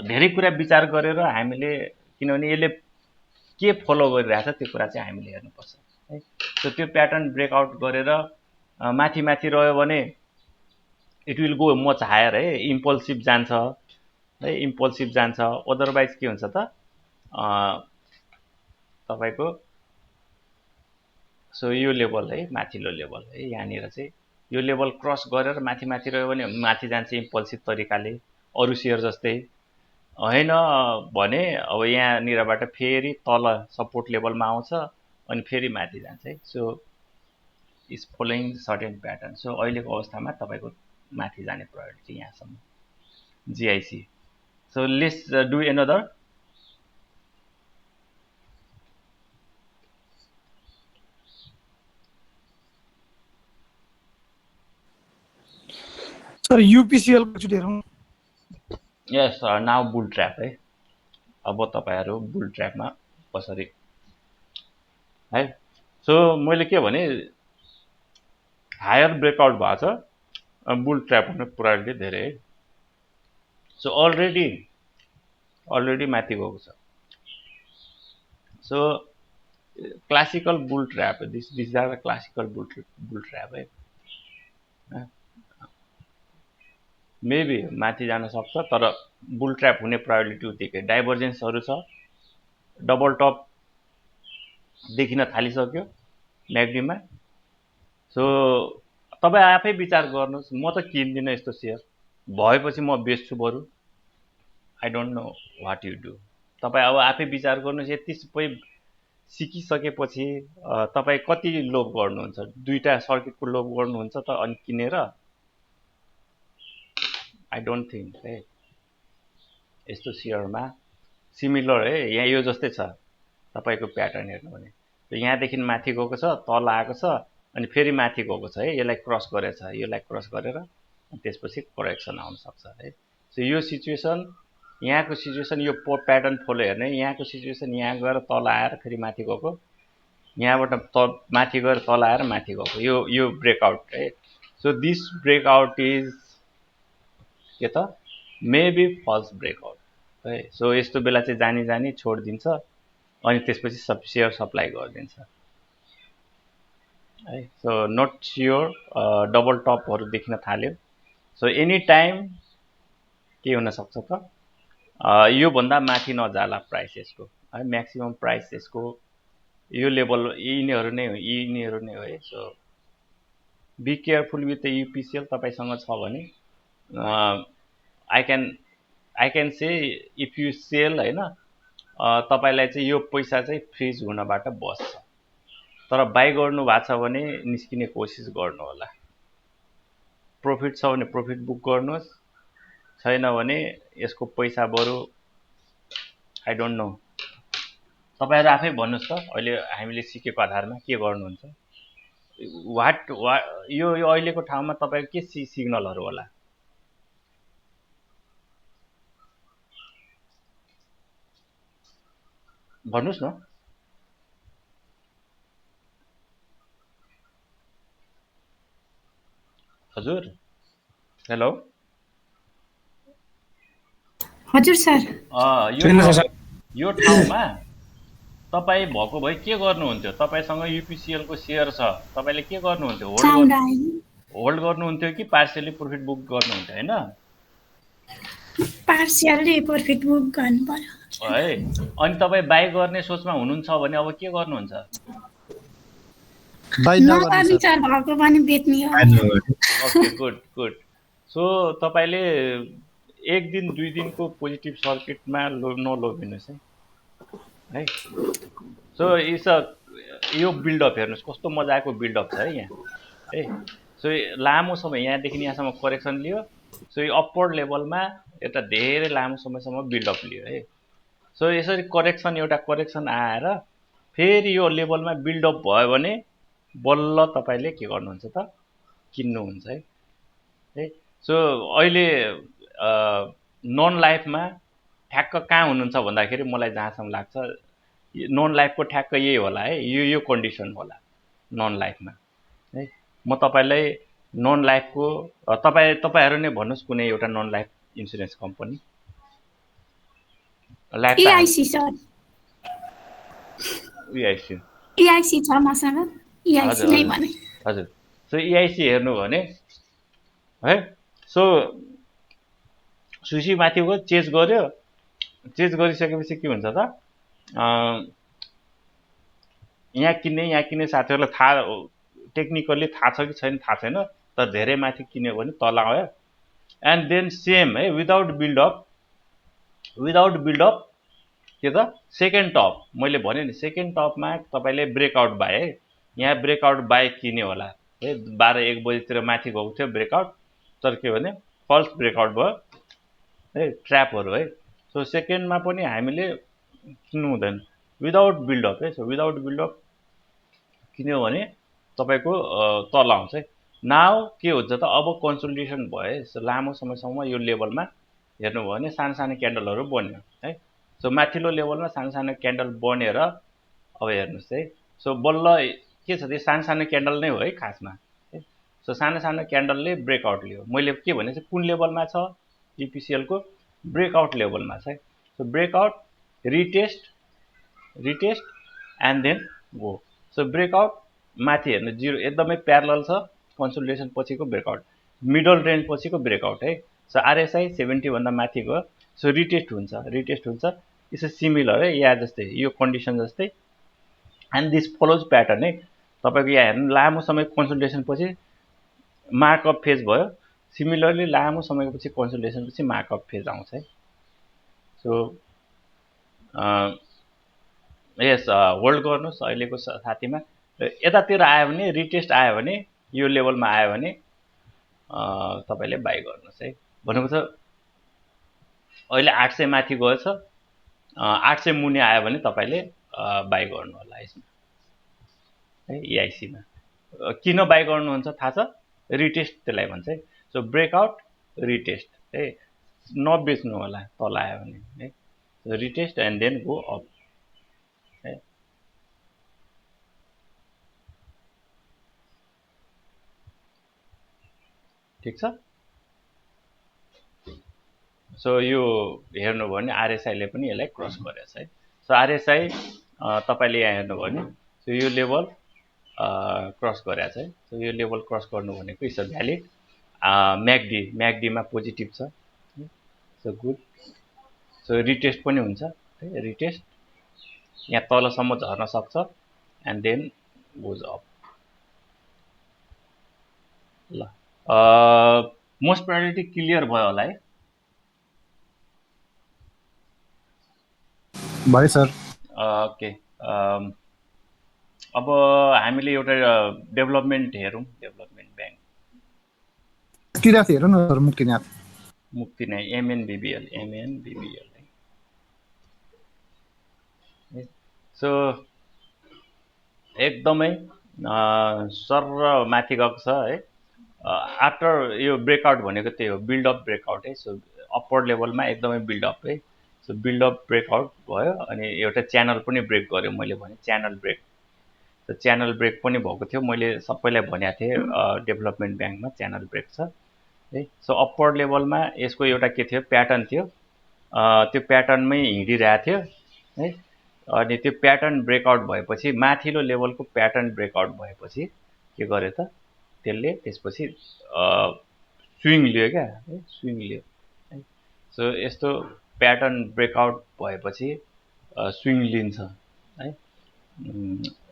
धेरै कुरा विचार गरेर हामीले, किनभने यसले के फलो गरिरहेछ त्यो कुरा चाहिँ हामीले हेर्नुपर्छ है। सो त्यो प्याटर्न ब्रेकआउट गरेर माथि माथि रह्यो भने it will go much higher है, इम्पल्सिभ जान्छ है, इम्पल्सिभ जान्छ। अदरवाइज के हुन्छ त तपाईको, सो यो लेभल है, माथिल्लो लेभल है, यहाँनिर चाहिँ यो लेभल क्रस गरेर माथि माथि रह्यो भने माथि जान्छ इम्पल्सिभ तरिकाले, अरू सेयर जस्तै होइन भने अब यहाँनिरबाट फेरि तल सपोर्ट लेभलमा आउँछ अनि फेरि माथि जान्छ है। So is following certain pattern. So अहिलेको अवस्थामा तपाईँको माथि जाने प्रोबेबिलिटी यहाँसम्म GIC. So let's do another. Sir UPCL को एकचोटि हेरौँ। यस नाउ बुल ट्र्याप है। अब तपाईँहरू बुल ट्र्यापमा कसरी है। सो मैले के भने हायर ब्रेकआउट भएको छ, बुल ट्र्याप हुने प्रोबेबिलिटी धेरै है। सो अलरेडी माथि गएको छ। So classical bull trap, this are the classical bull trap है। मेबी माथि जान सक्छ, तर बुल ट्र्याप हुने प्रोबेबिलिटी उत्तिकै। डाइभर्जेन्सहरू छ, डबल टप देखिन थालिसक्यो म्याग्डीमा। सो तपाईँ आफै विचार गर्नुहोस्, म त किन्दिनँ यस्तो सेयर, भएपछि म बेच्छु बरु। I don't know what you do. तपाईँ अब आफै विचार गर्नुहोस्। यति सबै सिकिसकेपछि तपाईँ कति लोभ गर्नुहुन्छ? 2टा सर्किटको लोभ गर्नुहुन्छ त अनि किनेर? आई डोन्ट थिङ्क है। यस्तो सेयरमा सिमिलर है, यहाँ यो जस्तै छ तपाईँको प्याटर्न हेर्नु भने। यहाँदेखि माथि गएको छ, तल आएको छ, अनि फेरि माथि गएको छ है। यसलाई क्रस गरेछ, यसलाई क्रस गरेर त्यसपछि करेक्सन आउन सक्छ है। सो यो सिचुएसन, यहाँको सिचुएसन, यो प्याटर्न फलो हेर्ने, यहाँको सिचुएसन यहाँ गएर तल आएर फेरि माथि गएको, यहाँबाट माथि गएर तल आएर माथि गएको, यो ब्रेकआउट है। सो दिस ब्रेकआउट इज के त मेबी फल्स ब्रेकआउट है। सो यस्तो बेला चाहिँ जानी जानी छोडिदिन्छ, अनि त्यसपछि सेयर सप्लाई गरिदिन्छ है। सो नट स्योर, डबल टपहरू देखिन थाल्यो। सो एनी टाइम के हुनसक्छ त योभन्दा माथि नजाला प्राइस यसको है। म्याक्सिमम प्राइस यसको यो लेभल यिनीहरू नै हो है। So be careful with the UPCL। तपाईँसँग छ भने I can say if you sell होइन, तपाईँलाई चाहिँ यो पैसा चाहिँ फ्रिज हुनबाट बस्छ। तर बाई गर्नु भएको छ भने निस्किने कोसिस गर्नु होला। प्रफिट छ भने प्रफिट बुक गर्नुहोस्, छैन भने यसको पैसा बरु आई डोन्ट नो। तपाईँहरू आफै भन्नुहोस् त, अहिले हामीले सिकेको आधारमा के गर्नुहुन्छ? यो अहिलेको ठाउँमा तपाईँको के सिग्नलहरू होला? भन्नुहोस् न। हजुर, हेलो। हजुर सर। यो ठाउँमा तपाईँ भएको भए के गर्नुहुन्थ्यो? तपाईँसँग UPCL को सेयर छ, तपाईँले के गर्नुहुन्थ्यो? होल्ड गर्नुहुन्थ्यो कि पार्सियली प्रफिट बुक गर्नुहुन्थ्यो? होइन, पार्सियली प्रफिट बुक गर्नु पर्यो है। अनि तपाईँ बाई गर्ने सोचमा हुनुहुन्छ भने अब के गर्नुहुन्छ? नगर्ने सर, भएको पनि बेच्ने हो। Okay, good. सो तपाईँले 1 दिन 2 दिनको पोजिटिभ सर्किटमा नलोभिनुहोस् है। सो यो बिल्डअप हेर्नुहोस्, कस्तो मजाको बिल्डअप छ है यहाँ है। सो लामो समय यहाँदेखि यहाँसम्म करेक्सन लियो। सो यो अपवर्ड लेभलमा एउटा धेरै लामो समयसम्म बिल्डअप लियो है। सो यसरी एउटा करेक्सन आएर फेरि यो लेभलमा बिल्डअप भयो भने बल्ल तपाईँले के गर्नुहुन्छ त किन्नुहुन्छ है। सो अहिले नन लाइफमा ठ्याक्क कहाँ हुनुहुन्छ भन्दाखेरि मलाई जहाँसम्म लाग्छ नन लाइफको ठ्याक्क यही होला है। यो कन्डिसन होला नन लाइफमा है। म तपाईँलाई नन लाइफको तपाईँहरू नै भन्नुहोस् कुनै एउटा non life insurance company. EIC सर। EIC छ मसँग, EIC नै भने। हजुर। सो EIC हेर्नु भने है, सो सुसी माथि गयो, चेज गर्यो, चेज गरिसकेपछि के हुन्छ त यहाँ किन्ने साथीहरूलाई थाहा, टेक्निकल्ली थाहा छ कि छैन थाहा छैन, तर धेरै माथि किन्यो भने तल आयो। एन्ड देन सेम है, विदाउट बिल्डअप के त सेकेन्ड टप, मैले भने नि सेकेन्ड टपमा तपाईँले ब्रेकआउट बाई है। यहाँ ब्रेकआउट बाई किन्यो होला है। 12-1 बजीतिर माथि गएको थियो ब्रेकआउट, तर के भने फल्स ब्रेकआउट भयो है, ट्र्यापहरू है। सो सेकेन्डमा पनि हामीले किन्नु हुँदैन विदाउट बिल्डअप है। सो विदाउट बिल्डअप किन्यो भने तपाईँको तल आउँछ है। नाउ के हुन्छ त अब कन्सोलिडेसन भयो सो लामो समयसम्म यो लेभलमा हेर्नुभयो भने सानो सानो क्यान्डलहरू बन्यो है सो माथिल्लो लेभलमा सानो सानो क्यान्डल बनेर अब हेर्नुहोस् है सो बल्ल के छ त्यो सानो सानो क्यान्डल नै हो है खासमा है सो सानो सानो क्यान्डलले ब्रेकआउट लियो मैले के भने चाहिँ कुन लेभलमा छ टिपिसिएलको ब्रेकआउट लेभलमा छ है so breakout retest and then go so breakout माथि हेर्नु जिरो एकदमै प्यारलल छ कन्सोलिडेसन पछिको ब्रेकआउट मिडल रेन्ज पछिको ब्रेकआउट है सो आरएसआई 70 भन्दा माथि गयो सो रिटेस्ट हुन्छ इट्स सिमिलर है या जस्तै यो कन्डिसन जस्तै एन्ड दिस फलोज प्याटर्न है तपाईँको यहाँ हेर्नु लामो समय कन्सोलिडेसन पछि मार्कअप फेज भयो सिमिलरली लामो समयपछि कन्सोलिडेसन पछि मार्कअप फेज आउँछ है सो यस होल्ड गर्नुहोस् अहिलेको साथीमा यतातिर आयो भने रिटेस्ट आयो भने यो लेभलमा आयो भने तपाईँले बाई गर्नुहोस् है भनेको छ अहिले 800 माथि गएछ 800 मुनि आयो भने तपाईँले बाई गर्नु होला यसमा है EIC मा किन बाई गर्नुहुन्छ थाहा छ रिटेस्ट त्यसलाई भन्छ है सो ब्रेकआउट रिटेस्ट है नबेच्नु होला तल आयो भने है retest and then go up है ठीक छ सो यो हेर्नुभयो भने आरएसआईले पनि यसलाई क्रस गरेछ है सो आरएसआई तपाईँले यहाँ हेर्नुभयो भने सो यो लेभल क्रस गरेछ है सो यो लेभल क्रस गर्नु भनेको इज अ भ्यालिड म्याकडीमा पोजिटिभ छ सो गुड सो रिटेस्ट पनि हुन्छ है रिटेस्ट यहाँ तलसम्म झर्न सक्छ एन्ड देन गोज अप ल मोस्ट प्रायोरिटी क्लियर भयो होला है भयो सर ओके अब हामीले एउटा डेभलपमेन्ट हेरौँ डेभलपमेन्ट ब्याङ्क मुक्तिनाथ हेरौँ न सर मुक्तिनाथ MNBBL सो एकदमै सर माथि गएको छ है आफ्टर यो ब्रेकआउट भनेको त्यही हो बिल्डअप ब्रेकआउट है सो अपवर्ड लेभलमा एकदमै बिल्डअप है सो बिल्डअप ब्रेकआउट भयो अनि एउटा च्यानल पनि ब्रेक गर्यो मैले भने channel break so channel break पनि भएको थियो मैले सबैलाई भनेको थिएँ डेभलपमेन्ट ब्याङ्कमा च्यानल ब्रेक छ है सो अपवर्ड लेभलमा यसको एउटा के थियो प्याटर्न थियो त्यो प्याटर्नमै हिँडिरहेको थियो है अनि त्यो प्याटर्न ब्रेकआउट भएपछि माथिल्लो लेभलको प्याटर्न ब्रेकआउट भएपछि के गर्यो त त्यसले त्यसपछि स्विङ लियो क्या है स्विङ लियो है सो यस्तो प्याटर्न ब्रेकआउट भएपछि स्विङ लिन्छ है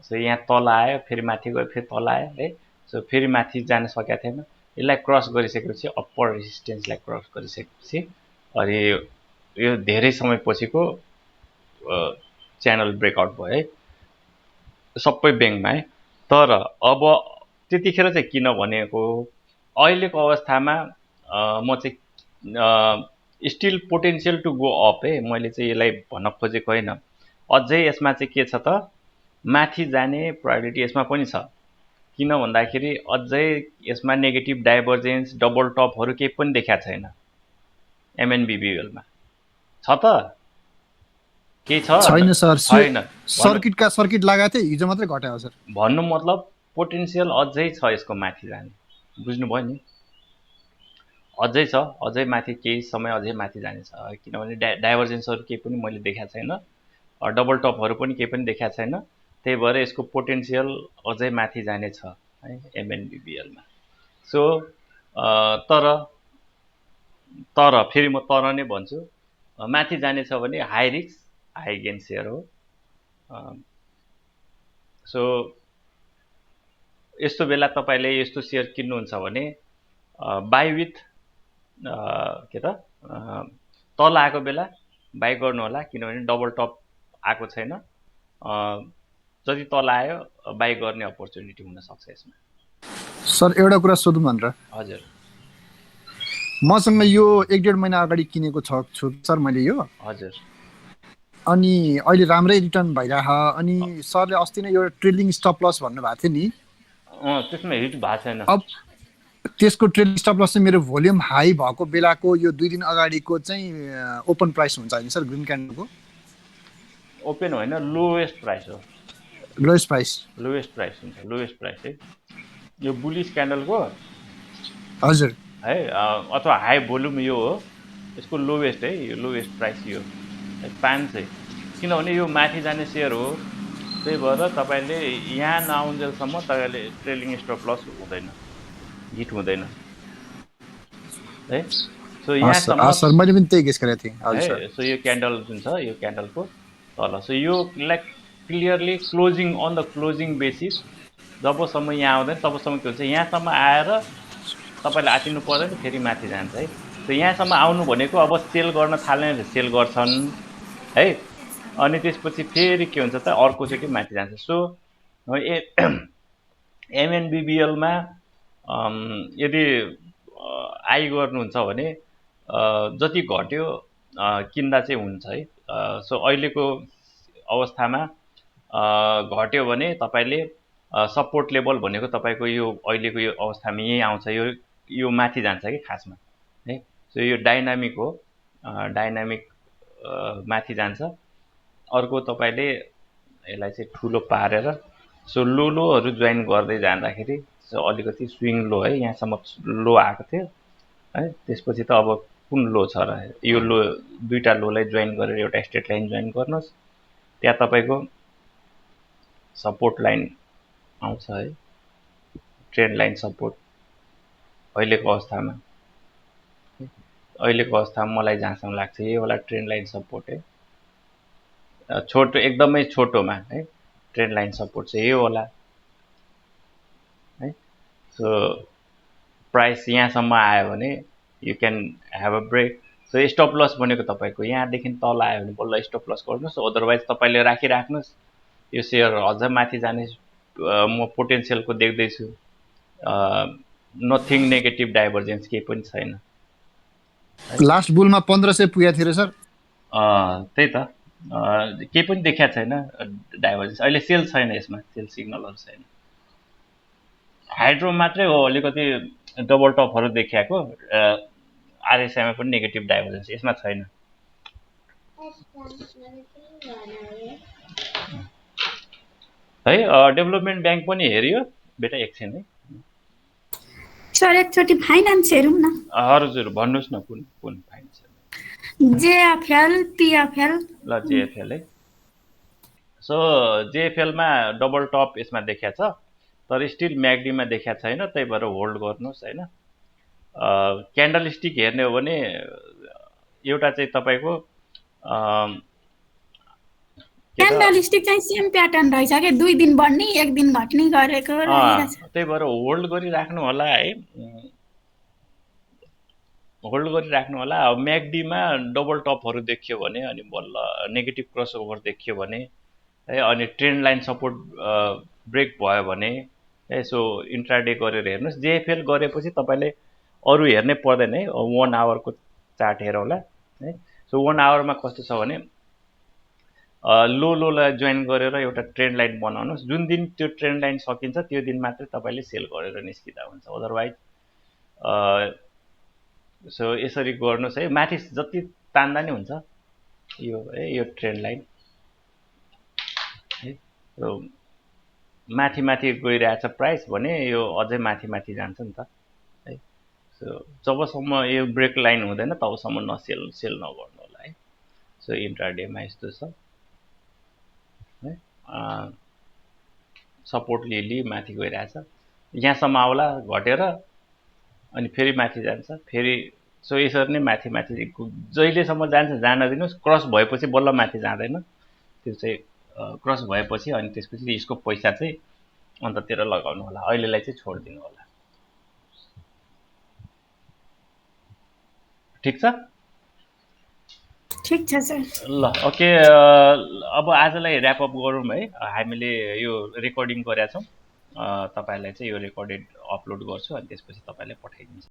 सो यहाँ तल आयो फेरि माथि गयो फेरि तल आयो है सो फेरि माथि जान सकेको थिएन यसलाई क्रस गरिसकेपछि अप्पर रेजिस्टेन्सलाई क्रस गरिसकेपछि अनि यो धेरै समयपछिको च्यानल ब्रेकआउट भयो है सबै ब्याङ्कमा है तर अब त्यतिखेर चाहिँ किन भनेको अहिलेको अवस्थामा म चाहिँ still potential to go up है मैले चाहिँ यसलाई भन्न खोजेको होइन अझै यसमा चाहिँ के छ त माथि जाने प्रायोरिटी यसमा पनि छ किन भन्दाखेरि अझै यसमा नेगेटिभ डाइभर्जेन्स डबल टपहरू केही पनि देखाएको छैन MNBBL मा छ त के छ छैन सर छैन सर्किट लगाएको थियो हिजो मात्रै घट्यो सर भन्नु मतलब पोटेन्सियल अझै छ यसको माथि जाने बुझ्नुभयो नि अझै छ अझै माथि केही समय अझै माथि जाने छ किनभने डाइभर्जेन्सहरू केही पनि मैले देखाएको छैन डबल टपहरू पनि केही पनि देखाएको छैन त्यही भएर यसको पोटेन्सियल अझै माथि जाने छ है MNBBL मा सो तर फेरि म तर नै भन्छु माथि जाने छ भने high risk high gain share हो सो यस्तो बेला तपाईँले यस्तो सेयर किन्नुहुन्छ भने बाई विथ के त तल आएको बेला बाई गर्नु होला किनभने डबल टप आएको छैन जति तल आयो बाई गर्ने अपर्च्युनिटी हुन सक्छ यसमा सर एउटा कुरा सोधौँ भनेर हजुर मसँग यो 1.5 महिना अगाडि किनेको छु सर मैले यो हजुर अनि अहिले राम्रै रिटर्न भइरह अनि सरले अस्ति नै यो ट्रेलिङ स्टप लस भन्नुभएको थियो नि त्यसमा हिट भएको छैन त्यसको ट्रेडिङ स्टप लस चाहिँ मेरो भोल्युम हाई भएको बेलाको यो 2 दिन अगाडिको चाहिँ ओपन प्राइस हुन्छ हैन सर ग्रीन क्यान्डलको ओपन होइन लोएस्ट प्राइस हो लोएस्ट प्राइस हुन्छ लोएस्ट प्राइस है यो बुलिस क्यान्डलको हजुर है अथवा हाई भोल्युम यो हो यसको लोएस्ट है यो लोएस्ट प्राइस यो 500 किनभने यो माथि जाने सेयर हो त्यही भएर तपाईले यहाँ नआउन्जेलसम्म तपाईले ट्रेलिङ स्टप लस हुँदैन हिट हुँदैन है सो यहाँसम्म सर मैले पनि त्यही गेस गरेको थिएँ हजुर सो यो क्यान्डल जुन छ यो क्यान्डलको तल सो यो like clearly closing on the closing basis जबसम्म यहाँ आउँदैन तबसम्म के हुन्छ यहाँसम्म आएर तपाईले आतिनु पर्दैन फेरि माथि जान्छ है सो यहाँसम्म आउनु भनेको अब सेल गर्न थाल्ने सेल गर्छन् है अनि त्यसपछि फेरि के हुन्छ त अर्को चाहिँ के माथि जान्छ सो MNBBL मा यदि आई गर्नुहुन्छ भने जति घट्यो किन्दा चाहिँ हुन्छ है सो अहिलेको अवस्थामा घट्यो भने तपाईले सपोर्ट लेभल भनेको तपाईको यो अहिलेको यो अवस्थामा यही आउँछ यो माथि जान्छ कि खासमा है सो यो डाइनामिक हो डाइनामिक माथि जान्छ अर्को तपाईले यसलाई चाहिँ ठुलो पारेर सो लोहरू जोइन गर्दै जाँदाखेरि सो अलिकति स्विङ लो है यहाँसम्म लो आएको थियो है त्यसपछि त अब कुन लो छ र यो लो दुईटा लोलाई जोइन गरेर एउटा स्ट्रेट लाइन जोइन गर्नुहोस् त्यहाँ तपाईको सपोर्ट लाइन आउँछ है ट्रेन्ड लाइन सपोर्ट अहिलेको अवस्थामा मलाई जहाँसम्म लाग्छ यही वाला ट्रेन्ड लाइन सपोर्ट है छोटो एकदमै छोटोमा है ट्रेन्ड लाइन सपोर्ट चाहिँ यो होला है सो प्राइस यहाँसम्म आयो भने you can have a break so stop loss भनेको तपाईको यहाँदेखि तल आयो भने बल्ल स्टप लस गर्नुहोस् अदरवाइज तपाईले राखिराख्नुहोस् यो सेयर अझ माथि जाने म पोटेन्शियलको देख्दैछु नथिङ नेगेटिभ डाइभर्जेन्स केही पनि छैन लास्ट बुलमा 1500 पुगेको थियो सर त्यही त केही पनि देखाएको छैन डाइभर्जेन्स अहिले सेल छैन यसमा सेल सिग्नलहरु छैन हाइड्रो मात्रै हो अलिकति डबल टपहरु देखाएको आरएसआई मा पनि नेगेटिभ डाइभर्जेन्स यसमा छैन है डेभलपमेन्ट बैंक पनि हेरियो बेटा एकछिन है सर एकचोटी फाइनान्स हेरौँ न हजुर भन्नुस् न कुन फाइनान्स जेएफएल टिएफएल ल जेएफएल है सो जेएफएल मा डबल टप यसमा देखाएको छ तर स्टिल म्यागडी मा देखाएको छैन त्यही भएर होल्ड गर्नुस् हैन क्यान्डल स्टिक हेर्ने हो भने एउटा चाहिँ तपाईको क्यान्डल स्टिक चाहिँ सेम प्याटर्न रहेछ के 2 दिन बढ्ने 1 दिन घट्ने गरेको रहेछ त्यही भएर होल्ड गरिराख्नु होला है होल्ड गरिराख्नु होला अब म्यागडी मा डबल टपहरु देखियो भने अनि बल्ल नेगेटिभ क्रसओभर देखियो भने है अनि ट्रेन्ड लाइन सपोर्ट ब्रेक भयो भने यसो इन्ट्राडे गरेर हेर्नुस् जेएफएल गरेपछि तपाईले अरु हेर्नै पर्दैन है 1 आवर को चार्ट हेर होला है सो 1 आवर मा कस्तो छ भने लोलाई जोइन गरेर एउटा ट्रेन्ड लाइन बनाउनुस् जुन दिन त्यो ट्रेन्ड लाइन सकिन्छ त्यो दिन मात्र तपाईले सेल गरेर निस्किदा हुन्छ अदरवाइज सो यसरी गर्नुस् है माथि जति तान्दा नि हुन्छ यो ट्रेन्ड लाइन है सो माथि गइरहेछ प्राइस भने यो अझै माथि जान्छ नि त है सो जबसम्म यो ब्रेक लाइन हुँदैन तबसम्म सेल नगर्नु होला है सो इन्ट्राडे मा यस्तो छ है सपोर्ट लिली माथि गइरहेछ यहाँसम्म आउला घटेर अनि फेरि माथि जान्छ फेरि सो यसरी नै माथि जहिलेसम्म जान्छ जान दिनुस् क्रस भएपछि बल्ल माथि जाँदैन त्यो चाहिँ क्रस भएपछि अनि त्यसपछि यसको पैसा चाहिँ अन्ततिर लगाउनु होला अहिलेलाई चाहिँ छोड्दिनु होला ठीक छ ठीक छ सर ल ओके अब आजलाई र्याप अप गरौँ है हामीले यो रेकर्डिङ गरेका छौं तपाईहरुलाई चाहिँ यो रेकर्डेड अपलोड गर्छु अनि त्यसपछि तपाईले पठाइदिन्छु